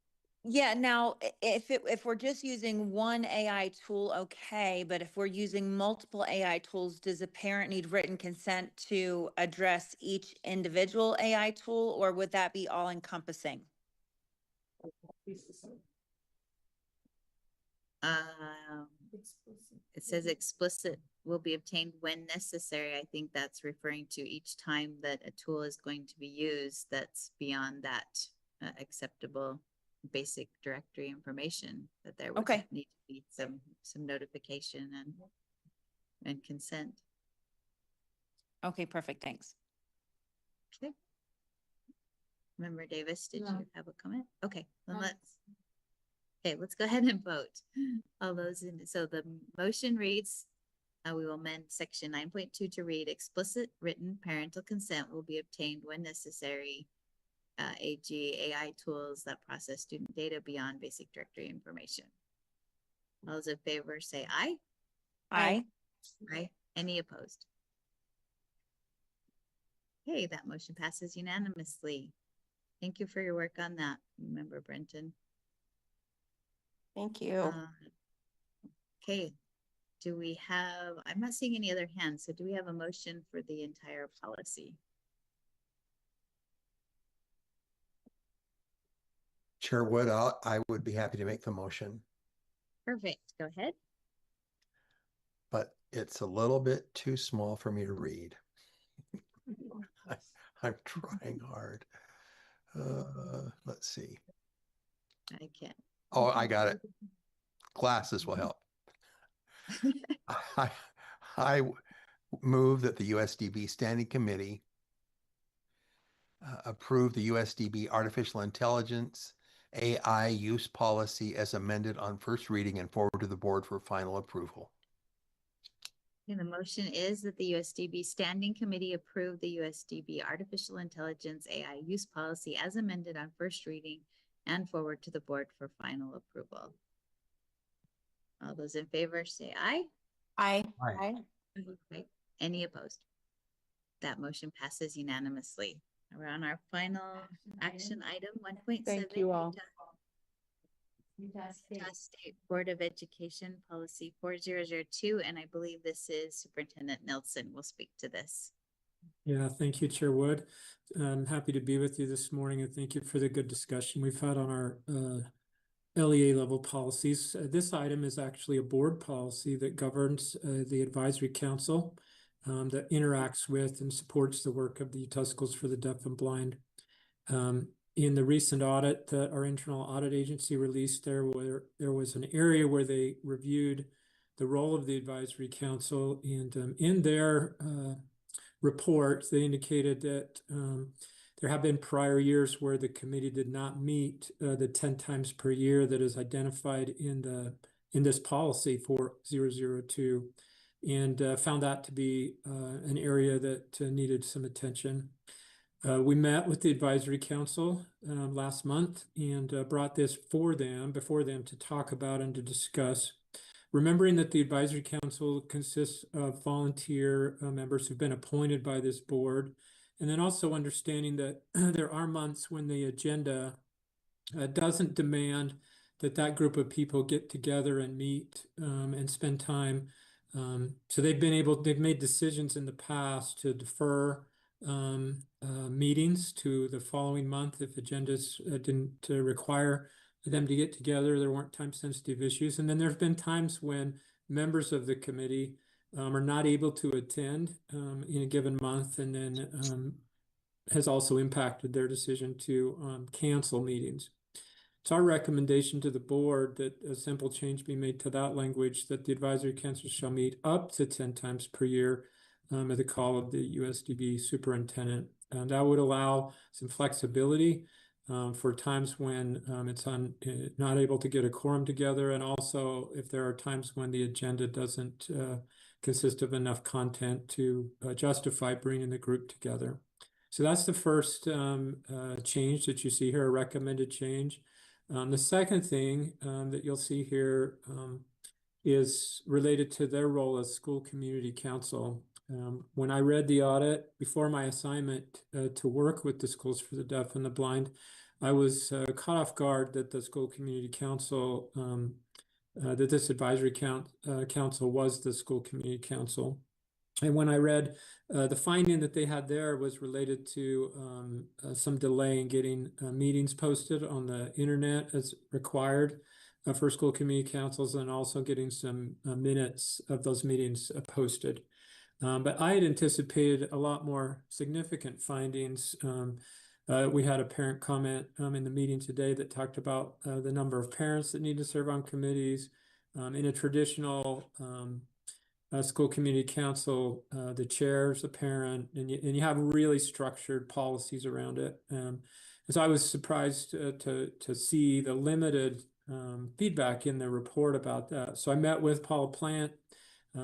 Yeah, now if we're just using one AI tool, okay, but if we're using multiple AI tools, does a parent need written consent to address each individual AI tool, or would that be all encompassing? It says explicit will be obtained when necessary. I think that's referring to each time that a tool is going to be used that's beyond that acceptable basic directory information, that there would Okay. need to be some notification and consent. Okay, perfect, thanks. Okay. Member Davis, did No. you have a comment? Okay, then No. let's go ahead and vote. All those in, so the motion reads We will amend section 9.2 to read explicit written parental consent will be obtained when necessary. AG AI tools that process student data beyond basic directory information. All those in favor say aye. Aye. Aye. Any opposed? Okay, that motion passes unanimously. Thank you for your work on that, Member Brenton. Thank you. Okay, do we have, I'm not seeing any other hands, so do we have a motion for the entire policy? Chair Wood, I would be happy to make the motion, Perfect, go ahead. but it's a little bit too small for me to read. I'm trying hard. Let's see. I can't. Oh, I got it. Glasses will help. I move that the USDB Standing Committee approve the USDB Artificial Intelligence AI use policy as amended on first reading and forward to the board for final approval. And the motion is that the USDB Standing Committee approve the USDB Artificial Intelligence AI use policy as amended on first reading and forward to the board for final approval. All those in favor say aye. Aye. Aye. Okay. Any opposed? That motion passes unanimously. We're on our final action item 1.7. Thank you all. Utah State Board of Education Policy 4002, and I believe this is Superintendent Nelson will speak to this. Yeah, thank you, Chair Wood. I'm happy to be with you this morning, and thank you for the good discussion we've had on our LEA level policies. This item is actually a board policy that governs the advisory council that interacts with and supports the work of the Utah Schools for the Deaf and Blind. In the recent audit that our internal audit agency released, there was an area where they reviewed the role of the advisory council, and in their report, they indicated that there have been prior years where the committee did not meet the 10 times per year that is identified in this policy 4002, and found that to be an area that needed some attention. We met with the advisory council last month and brought this before them to talk about and to discuss. Remembering that the advisory council consists of volunteer members who've been appointed by this board, and then also understanding that there are months when the agenda doesn't demand that group of people get together and meet and spend time. So they've made decisions in the past to defer meetings to the following month if agendas didn't require them to get together. There weren't time-sensitive issues. And then there have been times when members of the committee are not able to attend in a given month, and then has also impacted their decision to cancel meetings. It's our recommendation to the board that a simple change be made to that language, that the advisory council shall meet up to 10 times per year at the call of the USDB superintendent. And that would allow some flexibility for times when it's not able to get a quorum together, and also if there are times when the agenda doesn't consist of enough content to justify bringing the group together. So that's the first change that you see here, a recommended change. The second thing that you'll see here is related to their role as school community council. When I read the audit before my assignment to work with the Schools for the Deaf and the Blind, I was caught off guard that the school community council, that this advisory council was the school community council. And when I read the finding that they had there was related to some delay in getting meetings posted on the internet as required for school community councils, and also getting some minutes of those meetings posted. But I had anticipated a lot more significant findings. We had a parent comment in the meeting today that talked about the number of parents that need to serve on committees. In a traditional school community council, the chair is the parent, and you have really structured policies around it. And so I was surprised to see the limited feedback in the report about that. So I met with Paula Plant,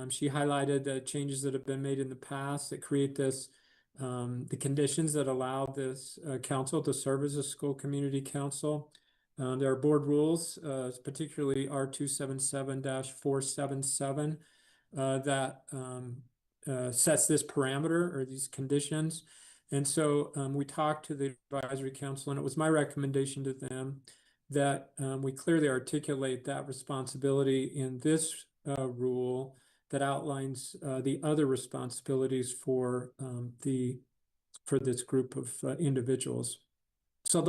She highlighted the changes that have been made in the past that create this, the conditions that allow this council to serve as a school community council. There are board rules, particularly R277-477, that sets this parameter or these conditions. And so we talked to the advisory council, and it was my recommendation to them that we clearly articulate that responsibility in this rule that outlines the other responsibilities for this group of individuals. So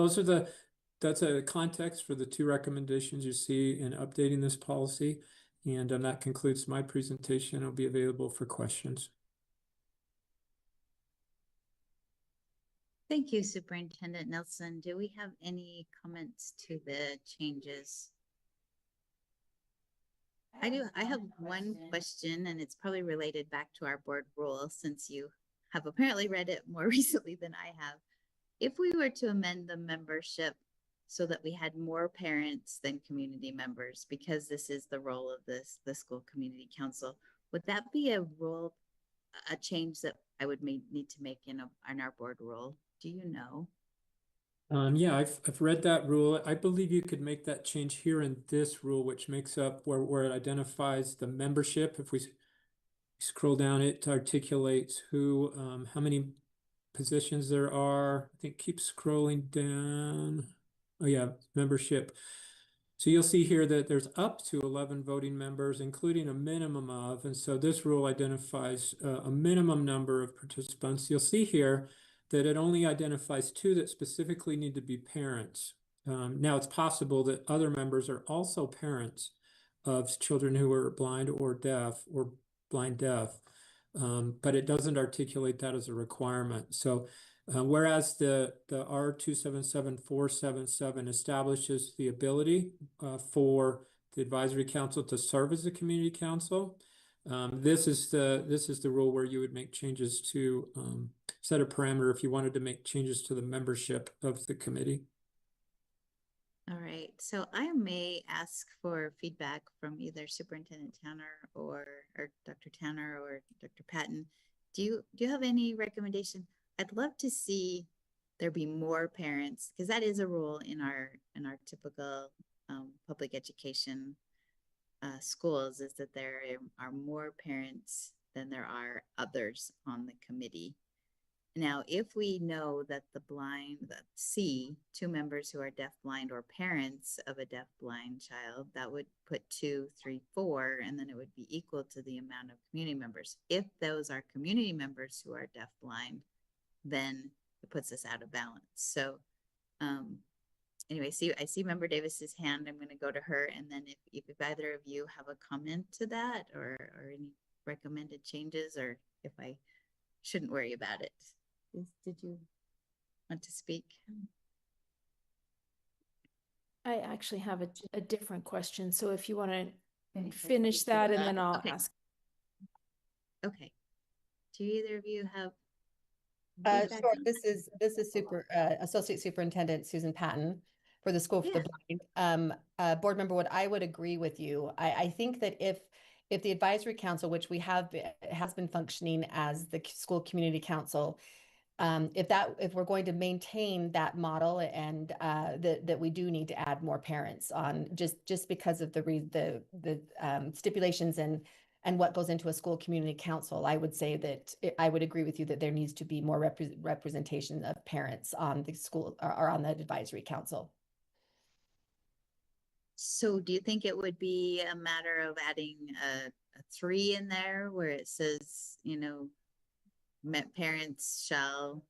that's a context for the two recommendations you see in updating this policy. And that concludes my presentation. I'll be available for questions. Thank you, Superintendent Nelson. Do we have any comments to the changes? I do. I have one question, and it's probably related back to our board rule, since you have apparently read it more recently than I have. If we were to amend the membership so that we had more parents than community members, because this is the role of the school community council, would that be a change that I would need to make in our board rule? Do you know? Yeah, I've read that rule. I believe you could make that change here in this rule, which makes up where it identifies the membership. If we scroll down, it articulates who, how many positions there are. I think keep scrolling down. Oh yeah, membership. So you'll see here that there's up to 11 voting members, including a minimum of, and so this rule identifies a minimum number of participants. You'll see here that it only identifies 2 that specifically need to be parents. Now it's possible that other members are also parents of children who are blind or deaf or blind deaf, but it doesn't articulate that as a requirement. So whereas the R277477 establishes the ability for the advisory council to serve as a community council, this is the rule where you would make changes to set a parameter if you wanted to make changes to the membership of the committee. All right, so I may ask for feedback from either Superintendent Tanner or Dr. Tanner or Dr. Patton. Do you have any recommendation? I'd love to see there be more parents, because that is a rule in our typical public education schools, is that there are more parents than there are others on the committee. Now, if we know that C, 2 members who are deaf, blind, or parents of a deaf, blind child, that would put 2, 3, 4, and then it would be equal to the amount of community members. If those are community members who are deaf, blind, then it puts us out of balance. So anyway, I see Member Davis's hand. I'm going to go to her, and then if either of you have a comment to that or any recommended changes, or if I shouldn't worry about it. Did you want to speak? I actually have a different question. So if you want to finish that, and then I'll ask. Okay. Do either of you have? Sure. This is Associate Superintendent Susan Patton for the School for the Blind. Board member Wood, I would agree with you. I think that if the advisory council, which we has been functioning as the school community council, if we're going to maintain that model, and that we do need to add more parents on, just because of the stipulations and what goes into a school community council, I would say that I would agree with you that there needs to be more representation of parents on the school or on the advisory council. So do you think it would be a matter of adding a 3 in there where it says, parents shall,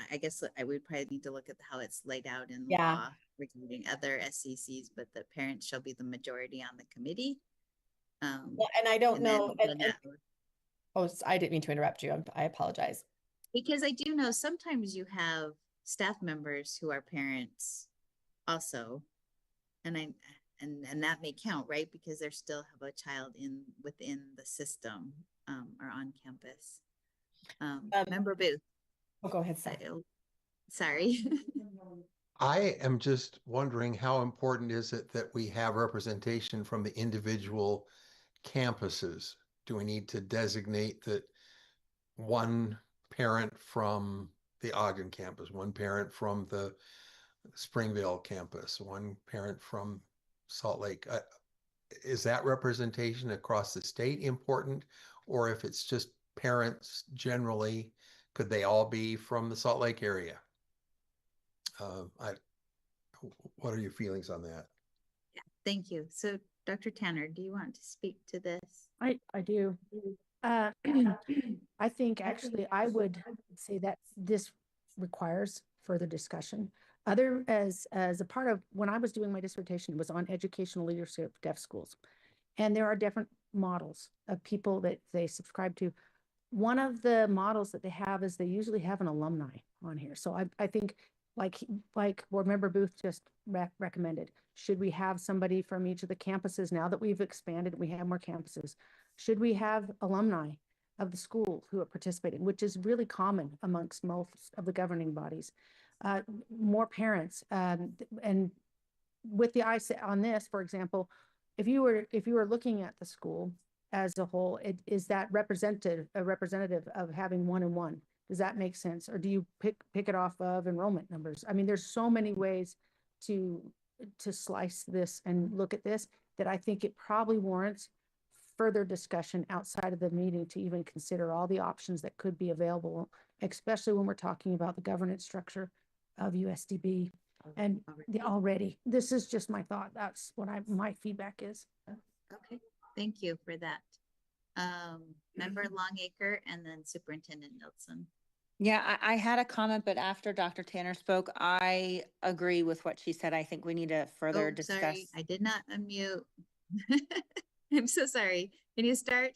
I guess I would probably need to look at how it's laid out in law regarding other SCCs, but the parents shall be the majority on the committee. Well, and I don't know. I didn't mean to interrupt you. I apologize. Because I do know sometimes you have staff members who are parents also, and that may count, right? Because they still have a child within the system or on campus. Member Booth. Oh, go ahead. Sorry. I am just wondering, how important is it that we have representation from the individual campuses? do we need to designate that one parent from the Ogden campus, one parent from the Springville campus, one parent from Salt Lake? Is that representation across the state important? Or if it's just parents generally, could they all be from the Salt Lake area? What are your feelings on that? Yeah, thank you. So Dr. Tanner, do you want to speak to this? I do. I think actually I would say that this requires further discussion. As a part of when I was doing my dissertation, it was on educational leadership for deaf schools. And there are different models of people that they subscribe to. One of the models that they have is they usually have an alumni on here. So I think like Board Member Booth just recommended, should we have somebody from each of the campuses now that we've expanded, we have more campuses? Should we have alumni of the school who are participating, which is really common amongst most of the governing bodies? More parents, and with the eye on this, for example, if you were looking at the school as a whole, is that representative of having 1-on-1? Does that make sense? Or do you pick it off of enrollment numbers? I mean, there's so many ways to slice this and look at this that I think it probably warrants further discussion outside of the meeting to even consider all the options that could be available, especially when we're talking about the governance structure of USDB. And already, this is just my thought. That's what my feedback is. Okay, thank you for that. Member Longacre and then Superintendent Nilsson. Yeah, I had a comment, but after Dr. Tanner spoke, I agree with what she said. I think we need to further discuss. Sorry, I did not unmute. I'm so sorry. Can you start?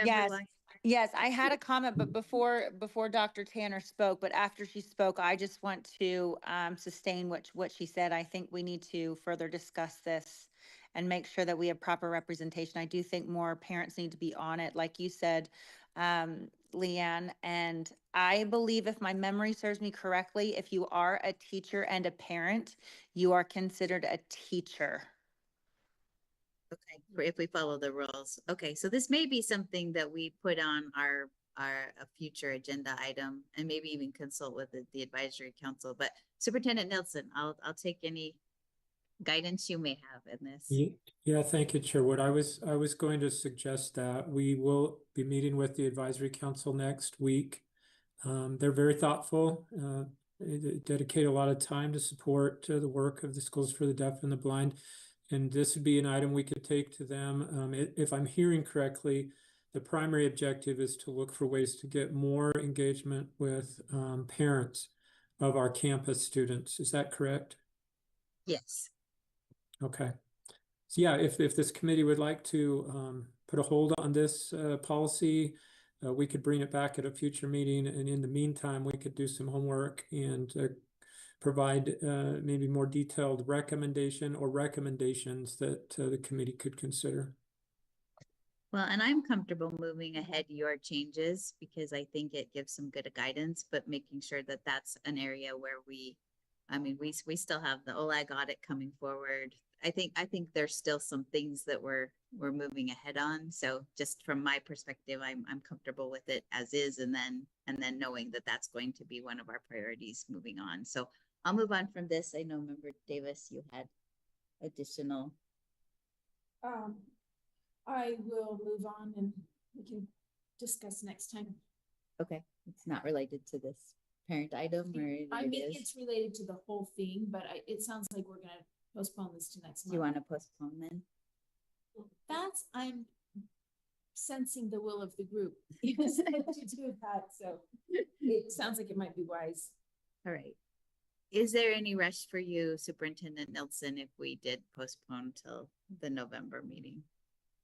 Yes. Yes, I had a comment, but before Dr. Tanner spoke, but after she spoke, I just want to sustain what she said. I think we need to further discuss this and make sure that we have proper representation. I do think more parents need to be on it, like you said, Leanne. And I believe, if my memory serves me correctly, if you are a teacher and a parent, you are considered a teacher. Okay, if we follow the rules. Okay, so this may be something that we put on our a future agenda item, and maybe even consult with the advisory council. But Superintendent Nilsson, I'll take any guidance you may have in this. Yeah, thank you, Chair. What I was going to suggest that we will be meeting with the advisory council next week. They're very thoughtful. They dedicate a lot of time to support the work of the Schools for the Deaf and the Blind. And this would be an item we could take to them. If I'm hearing correctly, the primary objective is to look for ways to get more engagement with parents of our campus students. Is that correct? Yes. Okay. So yeah, if this committee would like to put a hold on this policy, we could bring it back at a future meeting. And in the meantime, we could do some homework and provide maybe more detailed recommendation or recommendations that the committee could consider. Well, and I'm comfortable moving ahead your changes because I think it gives some good guidance, but making sure that that's an area where we still have the OLAG audit coming forward. I think there's still some things that we're moving ahead on. So just from my perspective, I'm comfortable with it as is, and then knowing that that's going to be one of our priorities moving on. So I'll move on from this. I know, Member Davis, you had additional. I will move on and we can discuss next time. Okay, it's not related to this parent item, or I mean, it's related to the whole thing, but it sounds like we're gonna postpone this to next month. You want to postpone then? I'm sensing the will of the group to do that, so it sounds like it might be wise. All right. Is there any rush for you, Superintendent Nilsson, if we did postpone till the November meeting?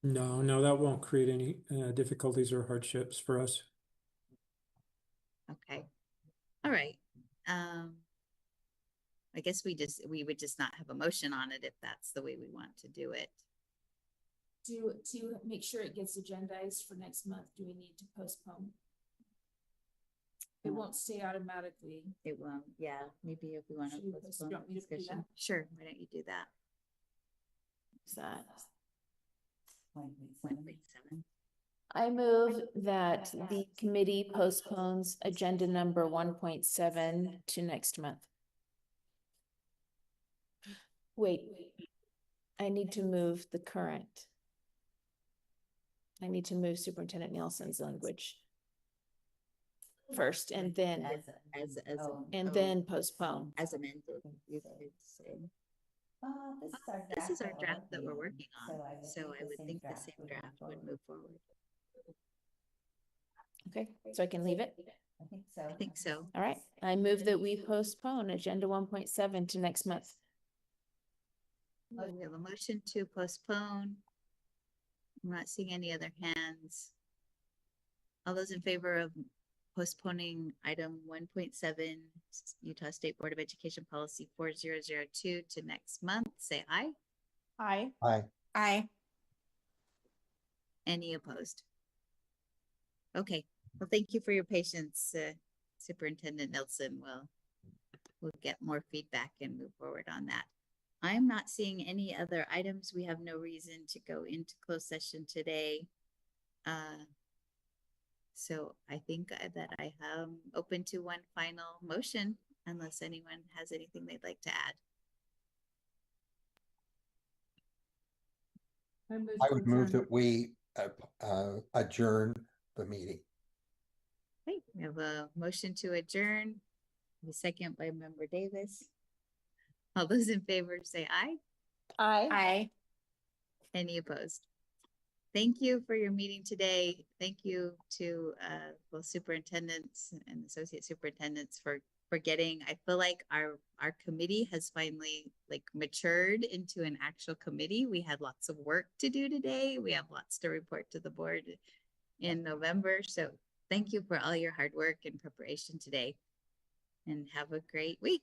No, that won't create any difficulties or hardships for us. Okay. All right. I guess we would just not have a motion on it if that's the way we want to do it. To make sure it gets agendized for next month, do we need to postpone? It won't stay automatically. It won't. Yeah, maybe if we want to postpone the discussion. Sure. Why don't you do that? Is that 1.7? I move that the committee postpones agenda number 1.7 to next month. Wait, I need to move the current. I need to move Superintendent Nielsen's language first and then then postpone. As amended, you could say. This is our draft that we're working on, so I would think the same draft would move forward. Okay, so I can leave it? I think so. All right, I move that we postpone agenda 1.7 to next month. We have a motion to postpone. I'm not seeing any other hands. All those in favor of postponing item 1.7, Utah State Board of Education Policy 4002 to next month, say aye. Aye. Aye. Aye. Any opposed? Okay, well, thank you for your patience, Superintendent Nelson. We'll get more feedback and move forward on that. I'm not seeing any other items. We have no reason to go into closed session today. So I think that I am open to one final motion, unless anyone has anything they'd like to add. I would move that we adjourn the meeting. Okay, we have a motion to adjourn. A second by Member Davis. All those in favor say aye. Aye. Aye. Any opposed? Thank you for your meeting today. Thank you to both superintendents and associate superintendents for getting, I feel like our committee has finally matured into an actual committee. We had lots of work to do today. We have lots to report to the board in November. So thank you for all your hard work and preparation today, and have a great week.